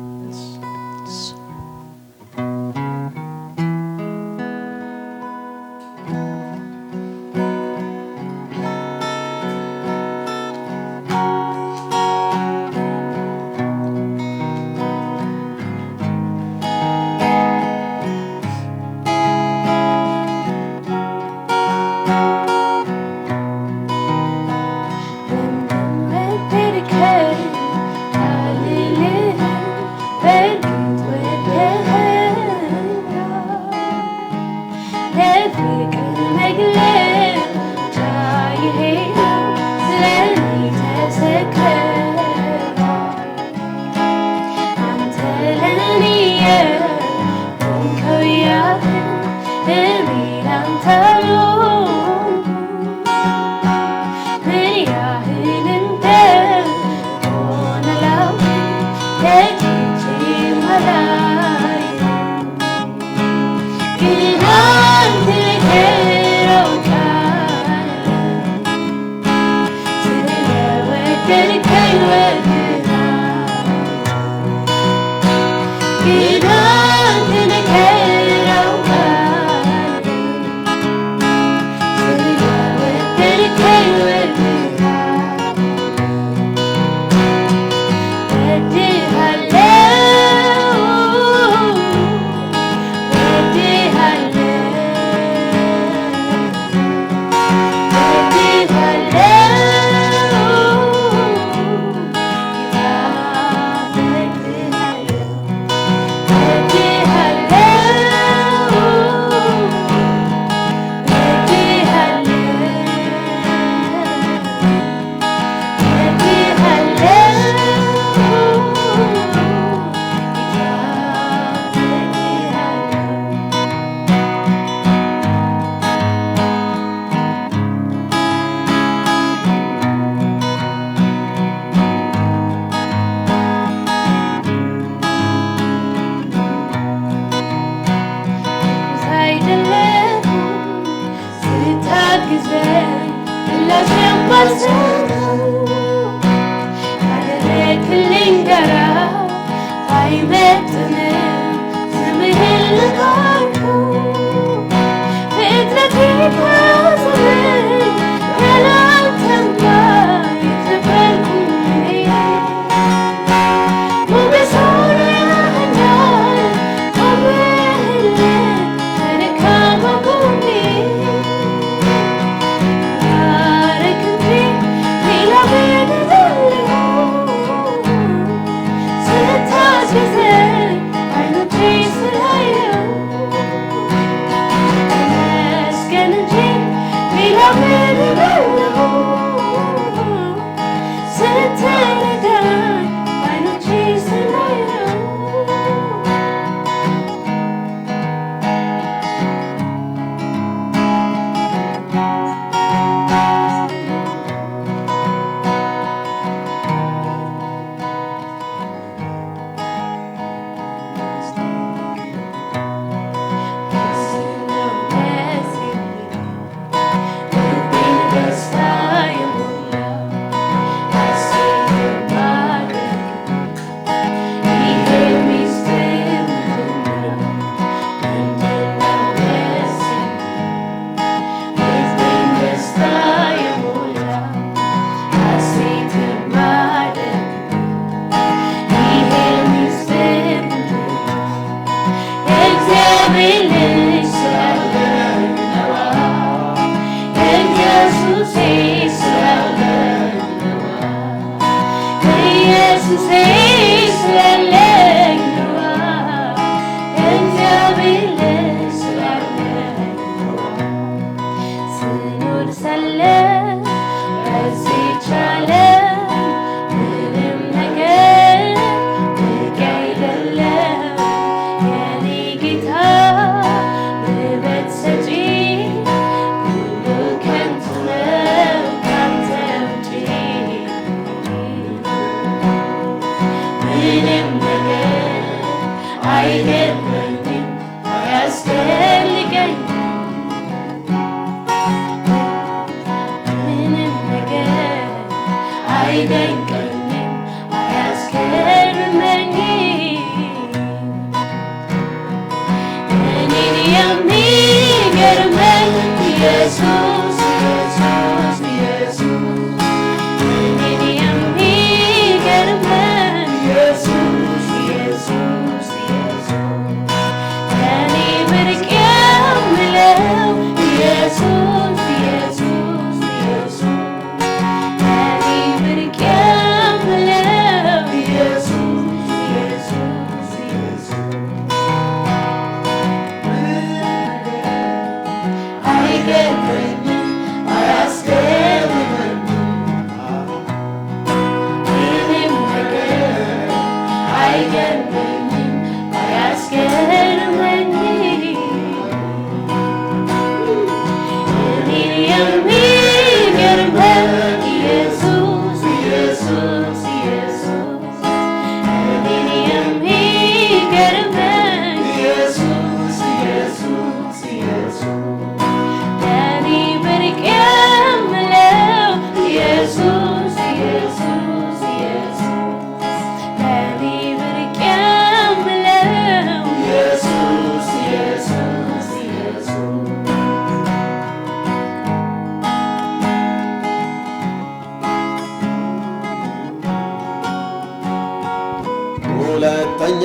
ሁለተኛ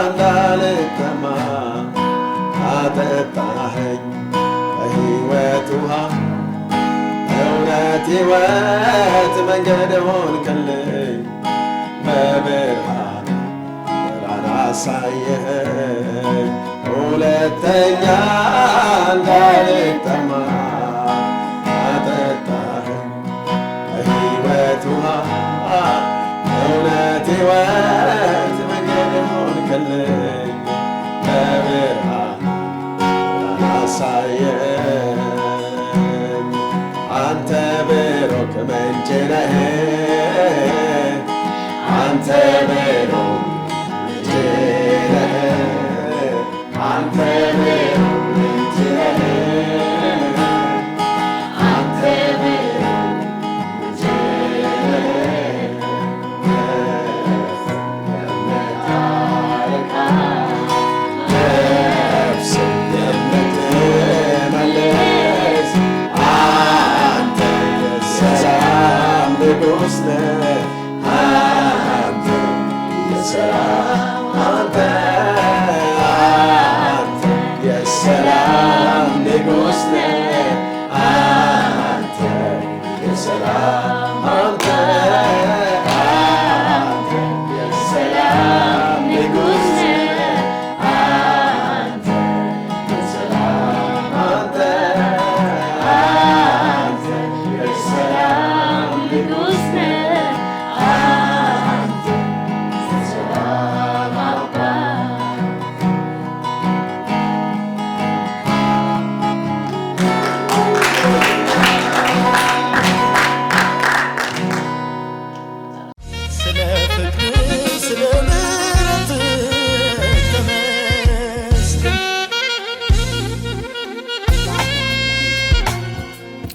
እንዳልጠማ አጠጣኸኝ በሕይወት ውሃ እውነት ሕይወት መንገድ ሆንክልኝ በብርሃን አሳየኸኝ ሁለተኛ እንዳልጠማ አጠጣኸኝ በሕይወት ውሃ እውነት ሕይወት መንገድ ሆንክልኝ በብርሃን አሳየኝ አንተ ብሩክ ምንጭ ነህ አንተ ብሩክ ምንጭ ነህ አንተ ብሩክ ምንጭ ነህ አንተ ብሩክ ምንጭ ነፍስ የምትመልስ አንተ የሰላም ንጉሥ ነህ አንተ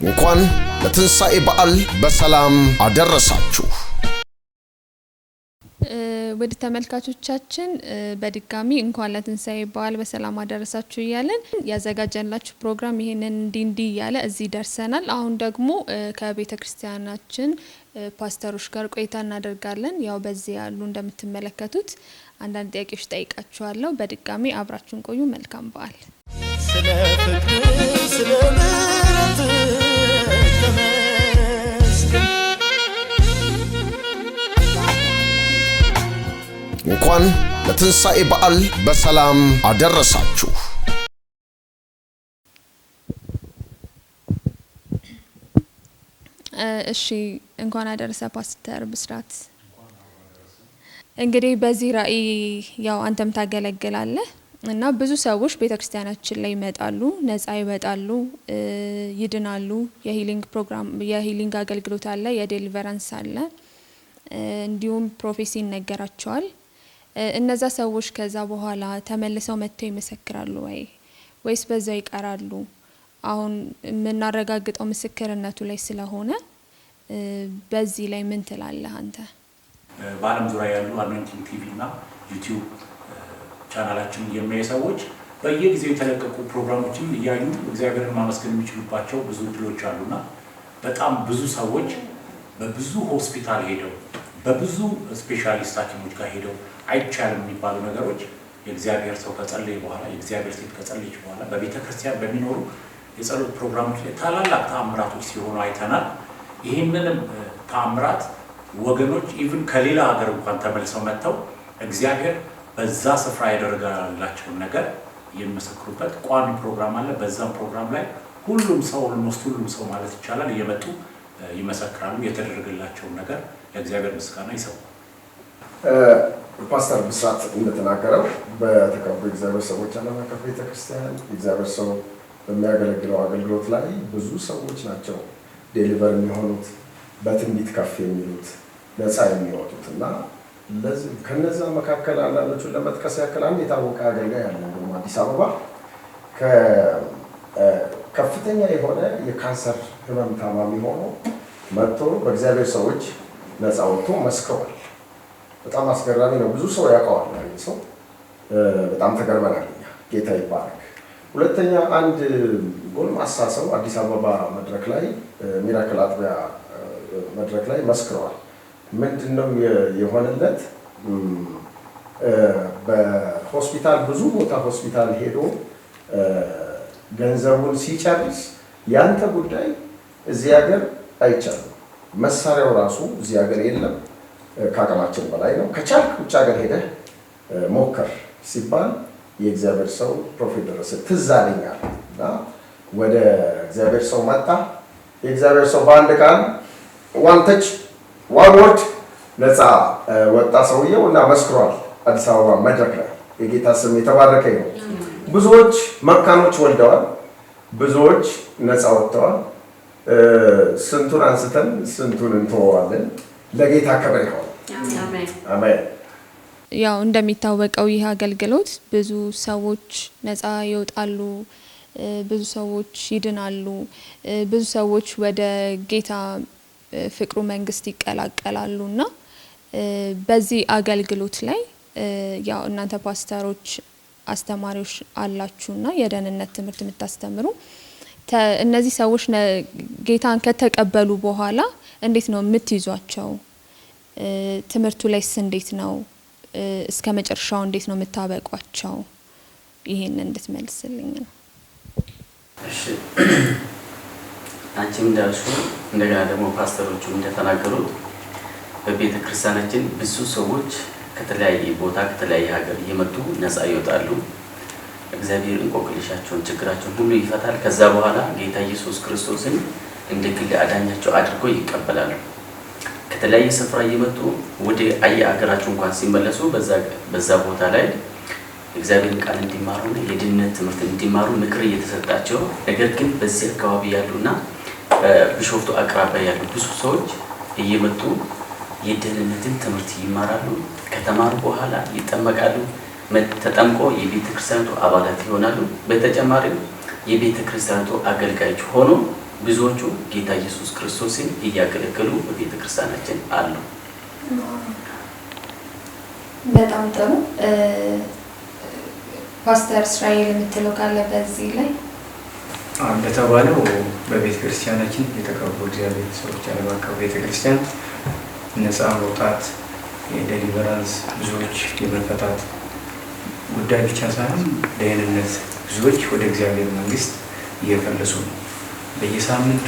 እንኳን ለትንሣኤ በዓል በሰላም አደረሳችሁ። ውድ ተመልካቾቻችን በድጋሚ እንኳን ለትንሣኤ በዓል በሰላም አደረሳችሁ እያለን ያዘጋጀንላችሁ ፕሮግራም ይሄንን እንዲህ እያለ እዚህ ደርሰናል። አሁን ደግሞ ከቤተ ክርስቲያናችን ፓስተሮች ጋር ቆይታ እናደርጋለን። ያው በዚህ ያሉ እንደምትመለከቱት አንዳንድ ጥያቄዎች ጠይቃችኋለሁ። በድጋሚ አብራችሁን ቆዩ። መልካም በዓል። ስለ ፍቅር ስለ ምሕረት ተመስገን። እንኳን ለትንሣኤ በዓል በሰላም አደረሳችሁ። እሺ እንኳን አደረሰ ፓስተር ብስራት። እንግዲህ በዚህ ራእይ ያው አንተም ታገለግላለህ እና ብዙ ሰዎች ቤተክርስቲያናችን ላይ ይመጣሉ፣ ነፃ ይወጣሉ፣ ይድናሉ። የሂሊንግ ፕሮግራም የሂሊንግ አገልግሎት አለ፣ የዴሊቨራንስ አለ፣ እንዲሁም ፕሮፌሲ ይነገራቸዋል። እነዛ ሰዎች ከዛ በኋላ ተመልሰው መጥተው ይመሰክራሉ ወይስ በዛው ይቀራሉ? አሁን የምናረጋግጠው ምስክርነቱ ላይ ስለሆነ በዚህ ላይ ምን ትላለህ አንተ? በዓለም ዙሪያ ያሉ አኖይንቲንግ ቲቪ እና ዩቲዩብ ቻናላችን የሚያዩ ሰዎች በየጊዜው የተለቀቁ ፕሮግራሞችን እያዩ እግዚአብሔርን ማመስገን የሚችሉባቸው ብዙ እድሎች አሉና በጣም ብዙ ሰዎች በብዙ ሆስፒታል ሄደው በብዙ ስፔሻሊስት ሐኪሞች ጋር ሄደው አይቻልም የሚባሉ ነገሮች የእግዚአብሔር ሰው ከጸለየ በኋላ የእግዚአብሔር ሴት ከጸለየች በኋላ በቤተ ክርስቲያን በሚኖሩ የጸሎት ፕሮግራሞች ላይ ታላላቅ ተአምራቶች ሲሆኑ አይተናል። ይህንንም ተአምራት ወገኖች ኢቭን ከሌላ ሀገር እንኳን ተመልሰው መጥተው እግዚአብሔር በዛ ስፍራ ያደረጋላቸውን ነገር የሚመሰክሩበት ቋሚ ፕሮግራም አለ። በዛም ፕሮግራም ላይ ሁሉም ሰው ኦልሞስት ሁሉም ሰው ማለት ይቻላል እየመጡ ይመሰክራሉ። የተደረገላቸውን ነገር ለእግዚአብሔር ምስጋና ይሰዋል። ፓስተር ብስራት እንደተናገረው በተቀቡ እግዚአብሔር ሰዎች ዓለም አቀፍ ቤተክርስቲያን እግዚአብሔር ሰው በሚያገለግለው አገልግሎት ላይ ብዙ ሰዎች ናቸው ዴሊቨር የሚሆኑት፣ በትንቢት ከፍ የሚሉት፣ ነፃ የሚወጡት እና ከነዛ መካከል አንዳንዶቹን ለመጥቀስ ያክል አንድ የታወቀ አገልጋይ ያለ ነው አዲስ አበባ ከፍተኛ የሆነ የካንሰር ህመም ታማሚ ሆኖ መጥቶ በእግዚአብሔር ሰዎች ነፃ ወጥቶ መስክሯል። በጣም አስገራሚ ነው። ብዙ ሰው ያውቀዋል። ይህ ሰው በጣም ተገርመናል። ጌታ ይባረክ። ሁለተኛ አንድ ጎልማሳ ሰው አዲስ አበባ መድረክ ላይ ሚራክል አጥቢያ መድረክ ላይ መስክረዋል። ምንድነው የሆነለት? በሆስፒታል ብዙ ቦታ ሆስፒታል ሄዶ ገንዘቡን ሲጨርስ ያንተ ጉዳይ እዚህ ሀገር አይቻልም፣ መሳሪያው ራሱ እዚህ ሀገር የለም፣ ከአቅማችን በላይ ነው፣ ከቻልክ ውጭ ሀገር ሄደህ ሞከር ሲባል የእግዚአብሔር ሰው ፕሮፌት ደረሰ ትዝ አለኛል እና ወደ እግዚአብሔር ሰው መጣ። የእግዚአብሔር ሰው በአንድ ቃል ዋን ተች ዋን ወርድ ነፃ ወጣ ሰውየው እና መስክሯል አዲስ አበባ መድረክ ላይ። የጌታ ስም የተባረከ ነው። ብዙዎች መካኖች ወልደዋል፣ ብዙዎች ነፃ ወጥተዋል። ስንቱን አንስተን ስንቱን እንተዋለን። ለጌታ ክብር ይሁን። አሜን። ያው እንደሚታወቀው ይህ አገልግሎት ብዙ ሰዎች ነፃ ይወጣሉ፣ ብዙ ሰዎች ይድናሉ፣ ብዙ ሰዎች ወደ ጌታ ፍቅሩ መንግስት ይቀላቀላሉ እና በዚህ አገልግሎት ላይ ያው እናንተ ፓስተሮች አስተማሪዎች አላችሁና የደህንነት ትምህርት የምታስተምሩ እነዚህ ሰዎች ጌታን ከተቀበሉ በኋላ እንዴት ነው የምትይዟቸው? ትምህርቱ ላይስ እንዴት ነው? እስከ መጨረሻው እንዴት ነው የምታበቋቸው? ይሄን እንድትመልስልኝ ነው። እሺ አንቺም እንዳልሽው እንደገና ደግሞ ፓስተሮቹ እንደተናገሩት በቤተ ክርስቲያናችን ብዙ ሰዎች ከተለያየ ቦታ ከተለያየ ሀገር እየመጡ ነፃ ይወጣሉ። እግዚአብሔር እንቆቅልሻቸውን ችግራቸውን ሁሉ ይፈታል። ከዛ በኋላ ጌታ ኢየሱስ ክርስቶስን እንደ ግል አዳኛቸው አድርጎ ይቀበላሉ። ከተለያየ ስፍራ እየመጡ ወደ አገራቸው እንኳን ሲመለሱ በዛ ቦታ ላይ እግዚአብሔርን ቃል እንዲማሩና የድነት ትምህርት እንዲማሩ ምክር እየተሰጣቸው፣ ነገር ግን በዚህ አካባቢ ያሉና ቢሾፍቱ አቅራቢያ ያሉ ብዙ ሰዎች እየመጡ የደህንነትን ትምህርት ይማራሉ። ከተማሩ በኋላ ይጠመቃሉ። ተጠምቆ የቤተ ክርስቲያኑ አባላት ይሆናሉ። በተጨማሪም የቤተ ክርስቲያኑ አገልጋዮች ሆኖ ብዙዎቹ ጌታ ኢየሱስ ክርስቶስን እያገለገሉ በቤተ ክርስቲያናችን አሉ። በጣም ጥሩ። ፓስተር እስራኤል የምትለው ካለ በዚህ ላይ እንደተባለው በቤተ ክርስቲያናችን የተቀቡ እግዚአብሔር ሰዎች ዓለም አቀፍ ቤተ ክርስቲያን ነፃ መውጣት የዴሊቨራንስ ብዙዎች የመፈታት ጉዳይ ብቻ ሳይሆን ደህንነት ብዙዎች ወደ እግዚአብሔር መንግስት እየፈለሱ ነው። በየሳምንቱ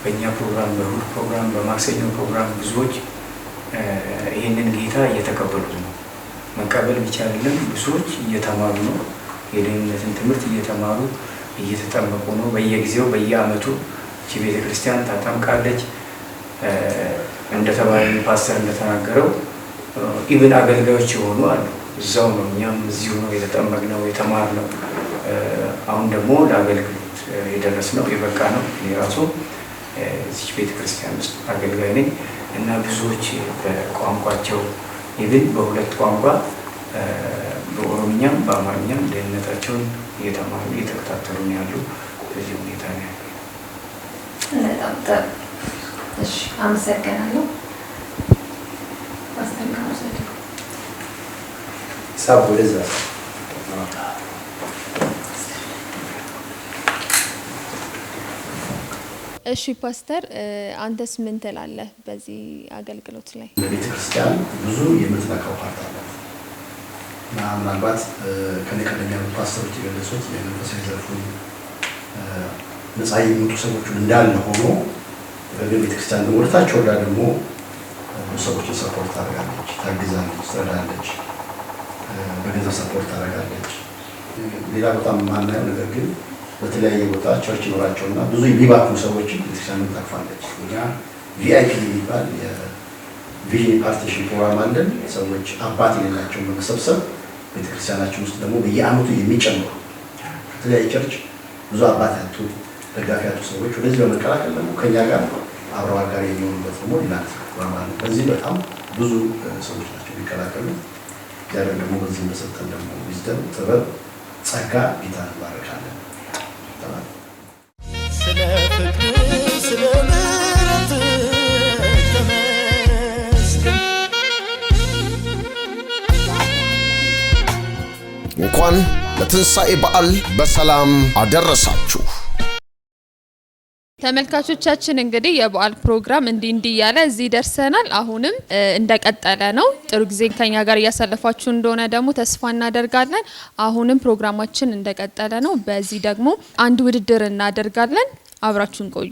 በእኛ ፕሮግራም በእሁድ ፕሮግራም በማክሰኞ ፕሮግራም ብዙዎች ይህንን ጌታ እየተቀበሉት ነው። መቀበል ብቻ አይደለም፣ ብዙዎች እየተማሩ ነው። የደህንነትን ትምህርት እየተማሩ እየተጠመቁ ነው። በየጊዜው በየአመቱ እቺ ቤተ ክርስቲያን ታጠምቃለች። እንደተባለ ፓስተር እንደተናገረው ኢቭን አገልጋዮች የሆኑ አሉ። እዛው ነው፣ እኛም እዚሁ ነው የተጠመቅነው የተማርነው። አሁን ደግሞ ለአገልግሎት የደረስነው የበቃ ነው። እኔ ራሱ እዚህ ቤተ ክርስቲያን ውስጥ አገልጋይ ነኝ እና ብዙዎች በቋንቋቸው ኢቭን በሁለት ቋንቋ በኦሮምኛም በአማርኛም ደህንነታቸውን እየተማሩ እየተከታተሉ ነው ያሉ። በዚህ ሁኔታ ነው ያለው። በጣም ጥሩ። እሺ፣ አመሰግናለሁ። ፓስተር ካውሰድ ሳብ ወደዛ እሺ ፓስተር አንተስ ምን ትላለህ በዚህ አገልግሎት ላይ? በቤተ ክርስቲያን ብዙ የምትነካው ፓርት አለ እና ምናልባት ከኔ ቀደም ያሉት ፓስተሮች የገለጹት የመንፈሳዊ ዘርፉን ነፃ የሚወጡ ሰዎችን እንዳለ ሆኖ በቤተ ክርስቲያን ደግሞ ወደታች ወርዳ ደግሞ ሰዎችን ሰፖርት ታደርጋለች፣ ታግዛለች፣ ትረዳለች፣ በገንዘብ ሰፖርት ታደርጋለች። ሌላ በጣም ማናየው ነገር ግን በተለያየ ቦታ ቸርች ይኖራቸውና ብዙ የሚባክኑ ሰዎችን ቤተክርስቲያን ታቅፋለች። እኛ ቪአይፒ የሚባል የቪዥን ፓርቲሽን ፕሮግራም አለን። ሰዎች አባት የሌላቸውን በመሰብሰብ ቤተክርስቲያናችን ውስጥ ደግሞ በየአመቱ የሚጨምሩ ከተለያየ ቸርች ብዙ አባት ያጡ ደጋፊ ያጡ ሰዎች ወደዚህ በመቀላቀል ደግሞ ከኛ ጋር አብረው አጋር የሚሆኑበት ደግሞ ሌላ ፕሮግራም አለ። በዚህ በጣም ብዙ ሰዎች ናቸው የሚቀላቀሉ። እግዚአብሔር ደግሞ በዚህ እንደሰጠን ደግሞ ዊዝደም፣ ጥበብ፣ ጸጋ ጌታ እንባረካለን። ስለ ፍቅር ስለ ምሕረት ተመስገን። እንኳን ለትንሣኤ በዓል በሰላም አደረሳችሁ። ተመልካቾቻችን እንግዲህ የበዓል ፕሮግራም እንዲህ እያለ እዚህ ደርሰናል። አሁንም እንደቀጠለ ነው። ጥሩ ጊዜ ከኛ ጋር እያሳለፋችሁ እንደሆነ ደግሞ ተስፋ እናደርጋለን። አሁንም ፕሮግራማችን እንደቀጠለ ነው። በዚህ ደግሞ አንድ ውድድር እናደርጋለን። አብራችሁን ቆዩ።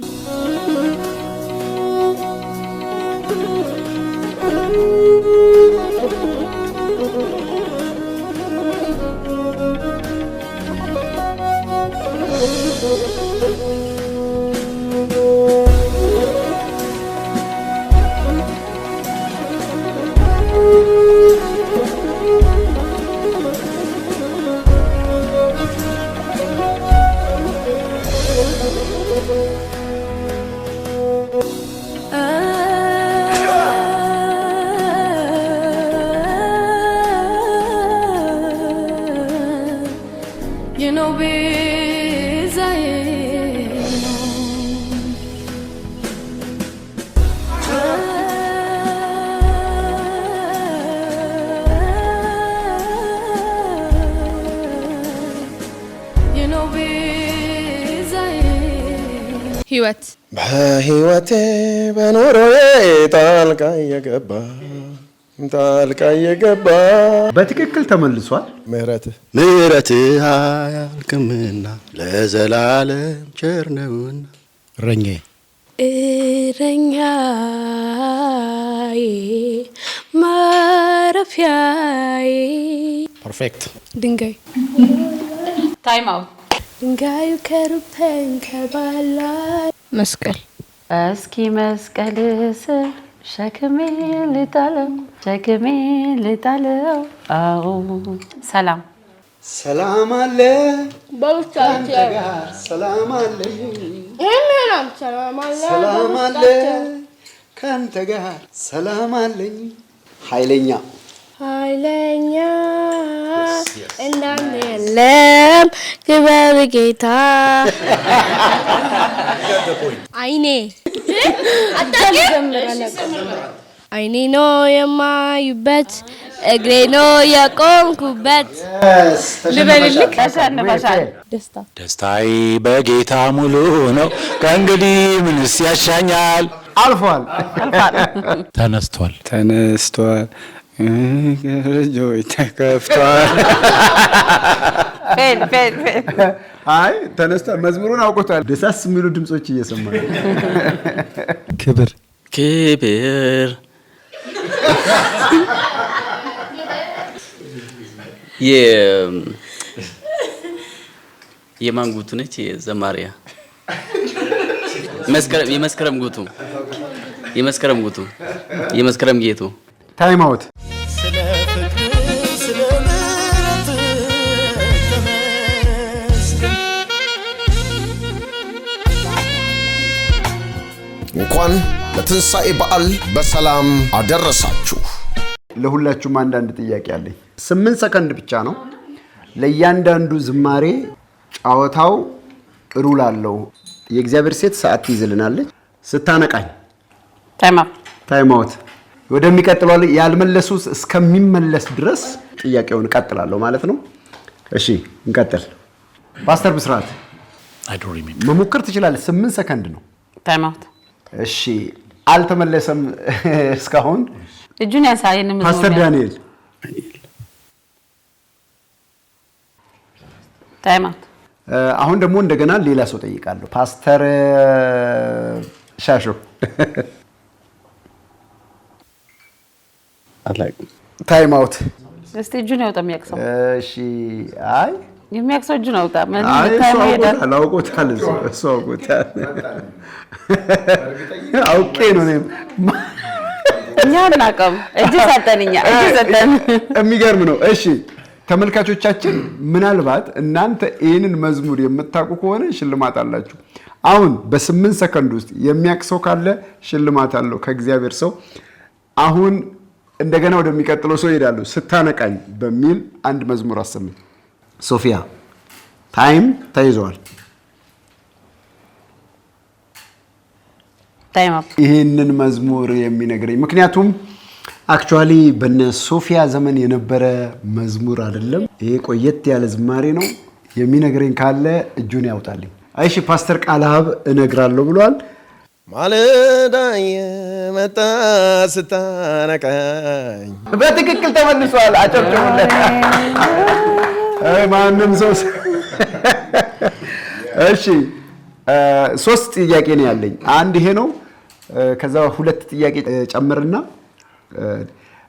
ህይወት በህይወቴ በኑሮዬ ጣልቃ የገባ በትክክል ተመልሷል። ምህረትህ አያልቅምና ለዘላለም ቸር ነውና እረኛዬ ማረፊያዬ። ፐርፌክት። ድንጋይ ታይም አውት። ድንጋዩ ከሩቅ ተንከባሏል። መስቀል። እስኪ መስቀል ስር ሸክሜ ልጣለው። አዎ ሰላም ሰላም አለ በውስጣችን ጋር ሰላም አለ ሰላም አለ ካንተ ጋር ሰላም አለኝ። ኃይለኛ ኃይለኛ እንዳንተ የለም ክበር ጌታ አይኔ አይኔ ነው የማዩበት እግሬ ነው የቆምኩበት ልበልልክ ተሸንፈሻል። ደስታዬ በጌታ ሙሉ ነው ከእንግዲህ ምንስ ያሻኛል። አልፏል ተነስቷል እጆች ተከፍቷል። ፌል አይ ተነስቷል። መዝሙሩን አውቆታል። ደሳስ የሚሉ ድምጾች እየሰማ ክብር የማን ጉቱ ነች? የዘማሪያ የመስከረም ጉቱ የመስከረም ጌቱ ታይም አውት ስለ ፍቅር ስለ ምሕረት ተመስገን። እንኳን ለትንሣኤ በዓል በሰላም አደረሳችሁ። ለሁላችሁም አንዳንድ ጥያቄ አለኝ። 8 ሰከንድ ብቻ ነው። ለእያንዳንዱ ዝማሬ ጫወታው ሩል አለው። የእግዚአብሔር ሴት ሰዓት ትይዝልናለች። ስታነቃኝ ታይም አውት። ወደሚቀጥለው ያልመለሱት እስከሚመለስ ድረስ ጥያቄውን እቀጥላለሁ ማለት ነው። እሺ እንቀጥል። ፓስተር ብስራት መሞከር ትችላለህ። 8 ሰከንድ ነው። ታይም አውት። እሺ አልተመለሰም እስካሁን። እጁን ያሳየን ፓስተር ዳንኤል ታይም አውት። አሁን ደግሞ እንደገና ሌላ ሰው ጠይቃለሁ። ፓስተር ሻሾ ታይም አውት። እስቲ እጁን ያውጣ የሚያቅሰው። እሺ አይ የሚያቅሰው እጁን ያውጣ። ምን ታይም ይሄዳል። አውቆታል እሱ አውቆታል። አውቄ ነው እኔም እኛ እናቀም እጅ ሰጠን። የሚገርም ነው። እሺ ተመልካቾቻችን ምናልባት እናንተ ይህንን መዝሙር የምታውቁ ከሆነ ሽልማት አላችሁ። አሁን በ8 ሰከንድ ውስጥ የሚያቅሰው ካለ ሽልማት አለው ከእግዚአብሔር ሰው። አሁን እንደገና ወደሚቀጥለው ሰው ይሄዳሉ። ስታነቃኝ በሚል አንድ መዝሙር አሰማኝ። ሶፊያ ታይም ተይዟል። ታይም አፕ። ይህንን መዝሙር የሚነግረኝ ምክንያቱም አክቹአሊ በነ ሶፊያ ዘመን የነበረ መዝሙር አይደለም። ይሄ ቆየት ያለ ዝማሬ ነው። የሚነግረኝ ካለ እጁን ያውጣልኝ። አይሺ ፓስተር ቃልሃብ እነግራለሁ ብሏል። ማለዳ የመጣ ስታነቃኝ በትክክል ተመልሷል። አጨብጭቡለት። አይ ማንም ሰው እሺ 3 ጥያቄ ነው ያለኝ። አንድ ይሄ ነው። ከዛ 2 ጥያቄ ጨምርና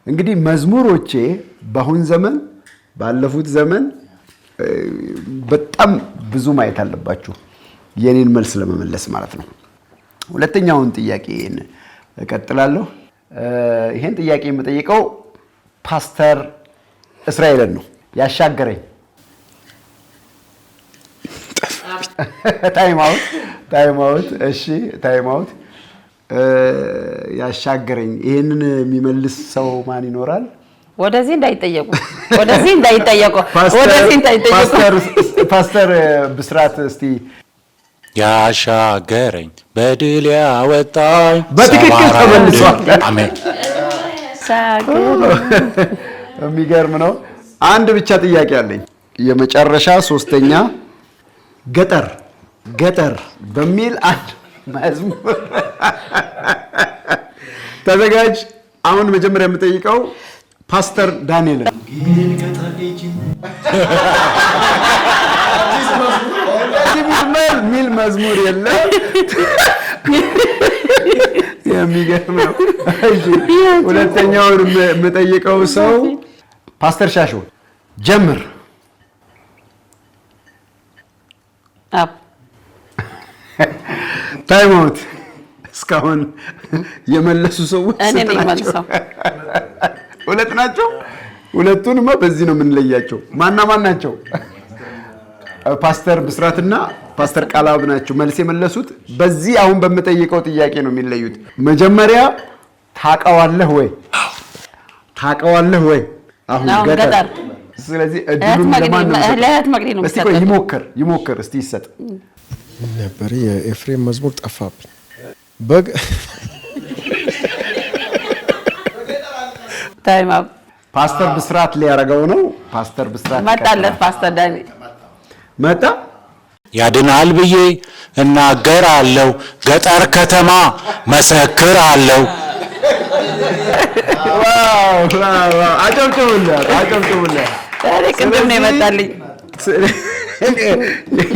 እንግዲህ መዝሙሮቼ በአሁን ዘመን ባለፉት ዘመን በጣም ብዙ ማየት አለባችሁ የኔን መልስ ለመመለስ ማለት ነው። ሁለተኛውን ጥያቄ እቀጥላለሁ። ይሄን ጥያቄ የምጠይቀው ፓስተር እስራኤልን ነው። ያሻገረኝ ታይም አውት። እሺ ታይም አውት። ያሻገረኝ ይሄንን የሚመልስ ሰው ማን ይኖራል? ወደዚህ እንዳይጠየቁ ፓስተር ብስራት እስቲ ያሻገረኝ በድል ያወጣኝ በትክክል ተመልሷል። አሜን። የሚገርም ነው። አንድ ብቻ ጥያቄ አለኝ። የመጨረሻ 3ኛ ገጠር በሚል አንድ መዝሙር ተዘጋጅ። አሁን መጀመሪያ የምጠይቀው ፓስተር ዳንኤል ሚል መዝሙር የለም። የሚገርም ነው። ሁለተኛውን የምጠይቀው ሰው ፓስተር ሻሾ ጀምር። ታይም አውት። እስካሁን የመለሱ ሰዎች ሁለት ናቸው። ሁለቱንማ በዚህ ነው የምንለያቸው። ማን ናቸው? ፓስተር ብስራትና ፓስተር ቃልሃብ ናቸው መልስ የመለሱት። በዚህ አሁን በምጠይቀው ጥያቄ ነው የሚለዩት። መጀመሪያ ታውቀዋለህ ወይ? አሁን ገጠር ስለዚህ እድሉን ለእህት መቅዲ ነው እስቲ ቆይ ይሞክር እስቲ ይሰጥ ነበር የኤፍሬም መዝሙር ጠፋብኝ በግ ታይም አፕ ፓስተር ብስራት ሊያረጋው ነው ፓስተር ብስራት መጣለት ፓስተር ዳኒ መጣ ያድናል ብዬ እናገራለሁ ገጠር ከተማ መሰክራለሁ ዋው አጨብጭቡለት ታዲያ ቅድም ነው የመጣልኝ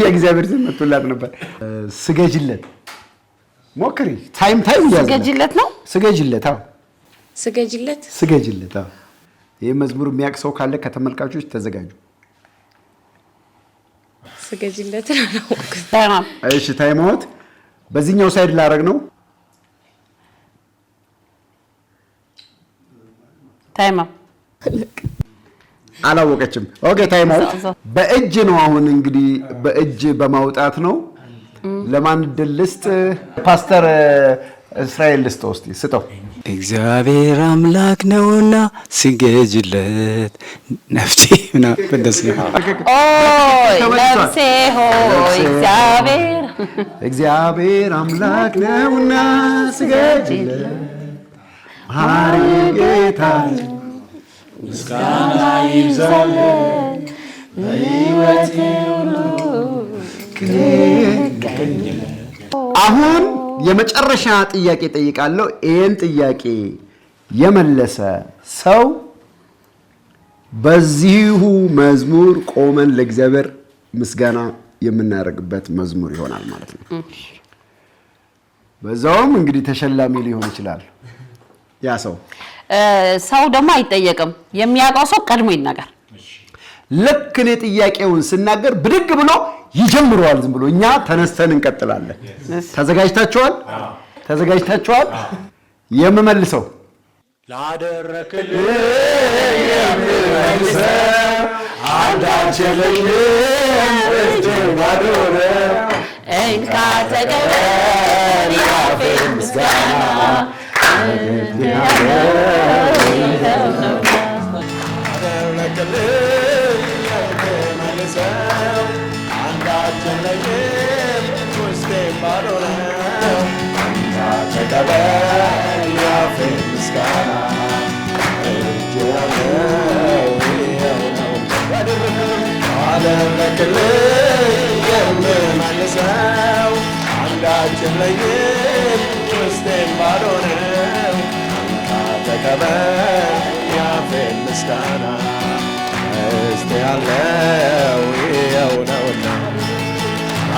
የእግዚአብሔር ስም መጥቶላት ነበር ስገጅለት ሞክሪ ታይም ያዘ ስገጅለት ነው ስገጅለት አዎ ይሄ መዝሙር የሚያውቅ ሰው ካለ ከተመልካቾች ተዘጋጁ ስገጅለት ነው እሺ ታይም አውት በዚህኛው ሳይድ ላረግ ነው ታይም አላወቀችም ኦኬ ታይም አውት በእጅ ነው አሁን እንግዲህ በእጅ በማውጣት ነው ለማን ድልስት ፓስተር እስራኤል ልስጦስቲ ስጠው እግዚአብሔር አምላክ ነውና ስገጅለት ነፍሴ ና በደስና ነፍሴ ሆይ እግዚአብሔር አምላክ ነውና ስገጅለት ማሪ ጌታ ምስጋና ይብዛለት በሕይወቴ ሁሉ አሁን የመጨረሻ ጥያቄ ጠይቃለሁ ይሄን ጥያቄ የመለሰ ሰው በዚሁ መዝሙር ቆመን ለእግዚአብሔር ምስጋና የምናደርግበት መዝሙር ይሆናል ማለት ነው በዛውም እንግዲህ ተሸላሚ ሊሆን ይችላል ያ ሰው ደግሞ አይጠየቅም የሚያውቀው ሰው ቀድሞ ይናገር ልክ እኔ ጥያቄውን ስናገር ብድግ ብሎ ይጀምራል ዝም ብሎ እኛ ተነስተን እንቀጥላለን ተዘጋጅታችኋል የምመልሰው ላደረክልኝ የምመልሰው አንዳች የለኝም ባዶነ እንካ ተቀበል ያፌን ምስጋና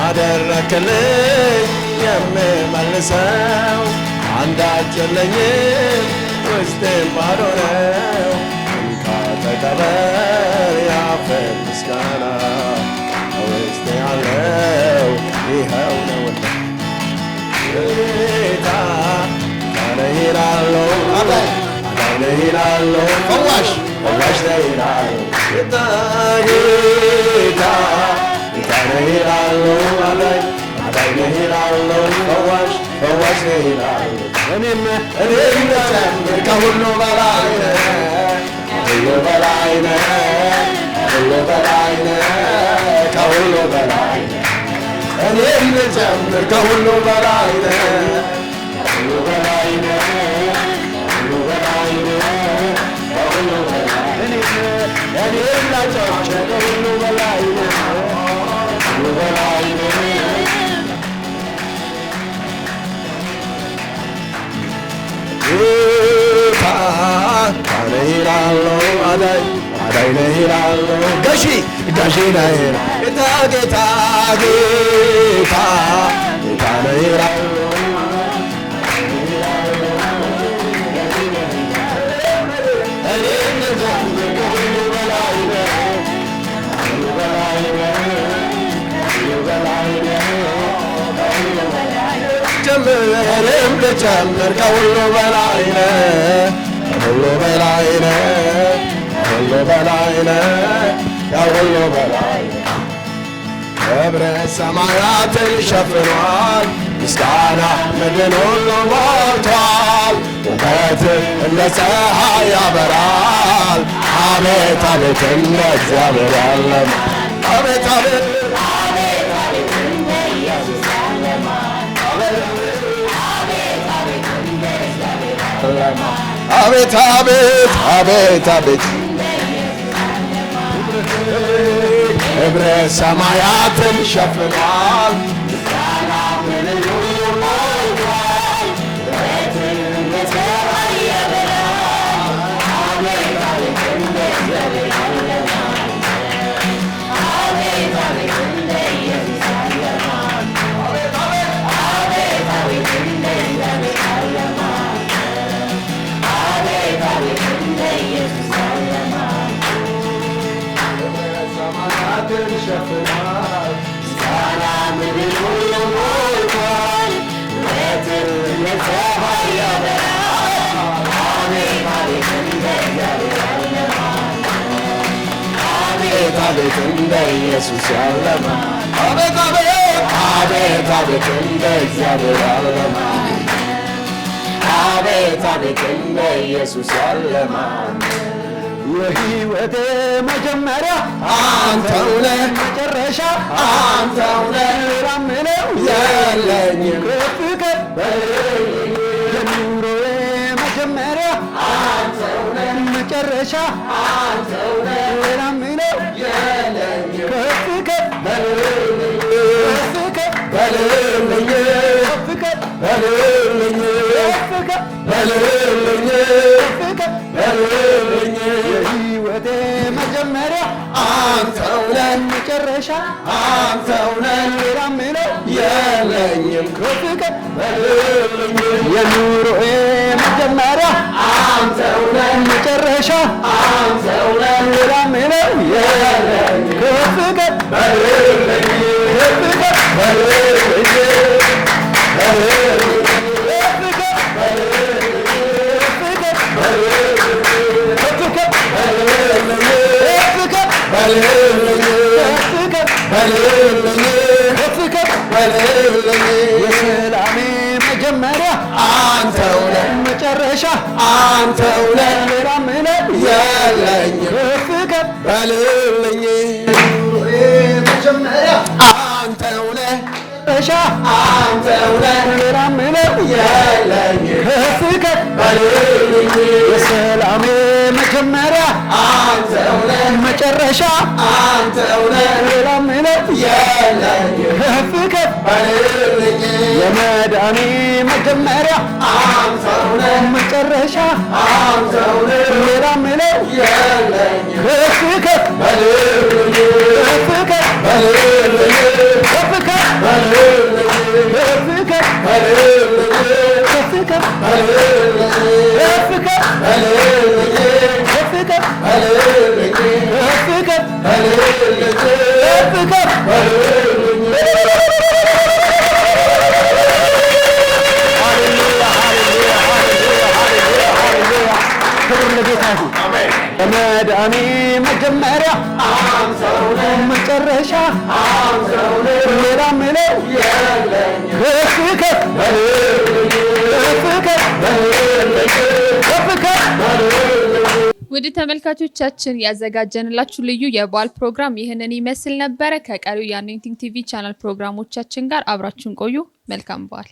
አደረክልኝ የምመልሰው አንዳች የለኝም ውስጤም ባዶ ነው እንካ ተቀበል ያፌን ምስጋና ውስጤ ያለው ይኸው ነውና ጌታ ነህ እላለሁ አዳኝ ነህ እላለሁ ፈዋሽ ነህ እላለሁ ጌታ ነህ እላለሁ አዳኝ ነህ እላለሁ ፈዋሽ ነህ እላለሁ እኔም ልጨምር ከሁሉ በላይ ነህ ከሁሉ በላይ ነህ ከሁሉ በላይ ነህ ከሁሉ በላይ ነህ እኔም ልጨምር ከሁሉ በላይ ነህ ከሁሉ በላይ ነህ ከሁሉ በላይ ነህ ከሁሉ በላይ እኔም ላጨምር ከሁሉ በላይ ነህ ከሁሉ በላይ ነህ ጌታ ነህ እላለሁ አዳኝ ነህ እላለሁ ገዢ ነህ ጌታ ነህ እላለሁ ጀምርም ልጨምር ከሁሉ በላይ ነህ ከሁሉ በላይ ነህ ከሁሉ በላይ ነህ ከሁሉ በላይ ነህ ክብር ሰማያትን ሸፍኗል ምስጋና ምድርን ሁሉ ሞልቷል ምሕረት እንደ ፀሐይ ያበራል። አቤት አቤት እንደ እግዚአብሔር ያለ አቤት አቤት አቤት አቤት አቤት አቤት ክብረ ሰማያትን ሸፍኗል። አቤት እንደ ኢየሱስ ያለ አቤት አቤት አቤት አቤት እንደ እግዚአብሔር ያለ አቤት አቤት እንደ ኢየሱስ ያለ የሕይወቴ መጀመሪያ አንተው ነህ፣ መጨረሻ አንተው ነህ፣ ሌላ ምለው የለኝም ከፍ ከፍ በልልኝ። የኑሮዬ መጀመሪያ አንተው ነህ፣ መጨረሻ አንተው ነህ፣ ሌላ ምለው የለኝም ከፍ ከፍ በልልኝ፣ ከፍ ከፍ በልልኝ፣ ከፍ ከፍ በልልኝ፣ ከፍ ከፍ በልልኝ፣ ከፍ ከፍ በልልኝ። የሕይወቴ መጀመሪያ አንተው ነህ፣ መጨረሻ አንተው ነህ፣ ሌላ ምለው የለኝም ከፍ ከፍ በልልኝ። የኑሮዬ መጀመሪያ አንተው ነህ፣ መጨረሻ አንተው ነህ፣ ሌላ ምለው የለኝም ከፍ ከፍ በልልኝ፣ ከፍ ከፍ በልልኝ፣ በልልኝ፣ የሰላሜ መጀመሪያ አንተው ነህ፣ መጨረሻ አንተው ነህ፣ ሌላ ምለው የለኝም ከፍ ከፍ በልልኝ። መጀመሪያ አንተው ነህ፣ መጨረሻ አንተው ነህ፣ ሌላ ምለው የለኝም ከፍ ከፍ በልልኝ። የሰላሜ መጀመሪያ አንተው ነህ፣ መጨረሻ አንተው ነህ፣ ሌላ ምለው የለኝም ከፍ ከፍ በልልኝ። የመዳኔ መጀመሪያ አንተው ነህ፣ መጨረሻ አንተው ነህ፣ ሌላ ምለው የለኝም ከፍ ከፍ በልልኝ፣ ከፍ ከፍ በልልኝ፣ ከፍ ከፍ በልልኝ፣ ከፍ ከፍ በልልኝ፣ ከፍ ከፍ በልልኝ፣ ከፍ ከፍ በልልኝ፣ ከፍ ከፍ በልልኝ፣ ከፍ ከፍ በልልኝ፣ ከፍ ከፍ በልልኝ። ክብር ለጌታ ይሁን። በመዳኔ መጀመሪያ አንተው ነህ፣ መጨረሻ አንተው ነህ፣ ሌላ ምለው የለኝም ከፍ ከፍ በልልኝ፣ ከፍ ከፍ በልልኝ፣ ከፍ ከፍ ውድ ተመልካቾቻችን ያዘጋጀንላችሁ ልዩ የበዓል ፕሮግራም ይህንን ይመስል ነበረ። ከቀሪው የአኖይንቲንግ ቲቪ ቻናል ፕሮግራሞቻችን ጋር አብራችሁን ቆዩ። መልካም በዓል።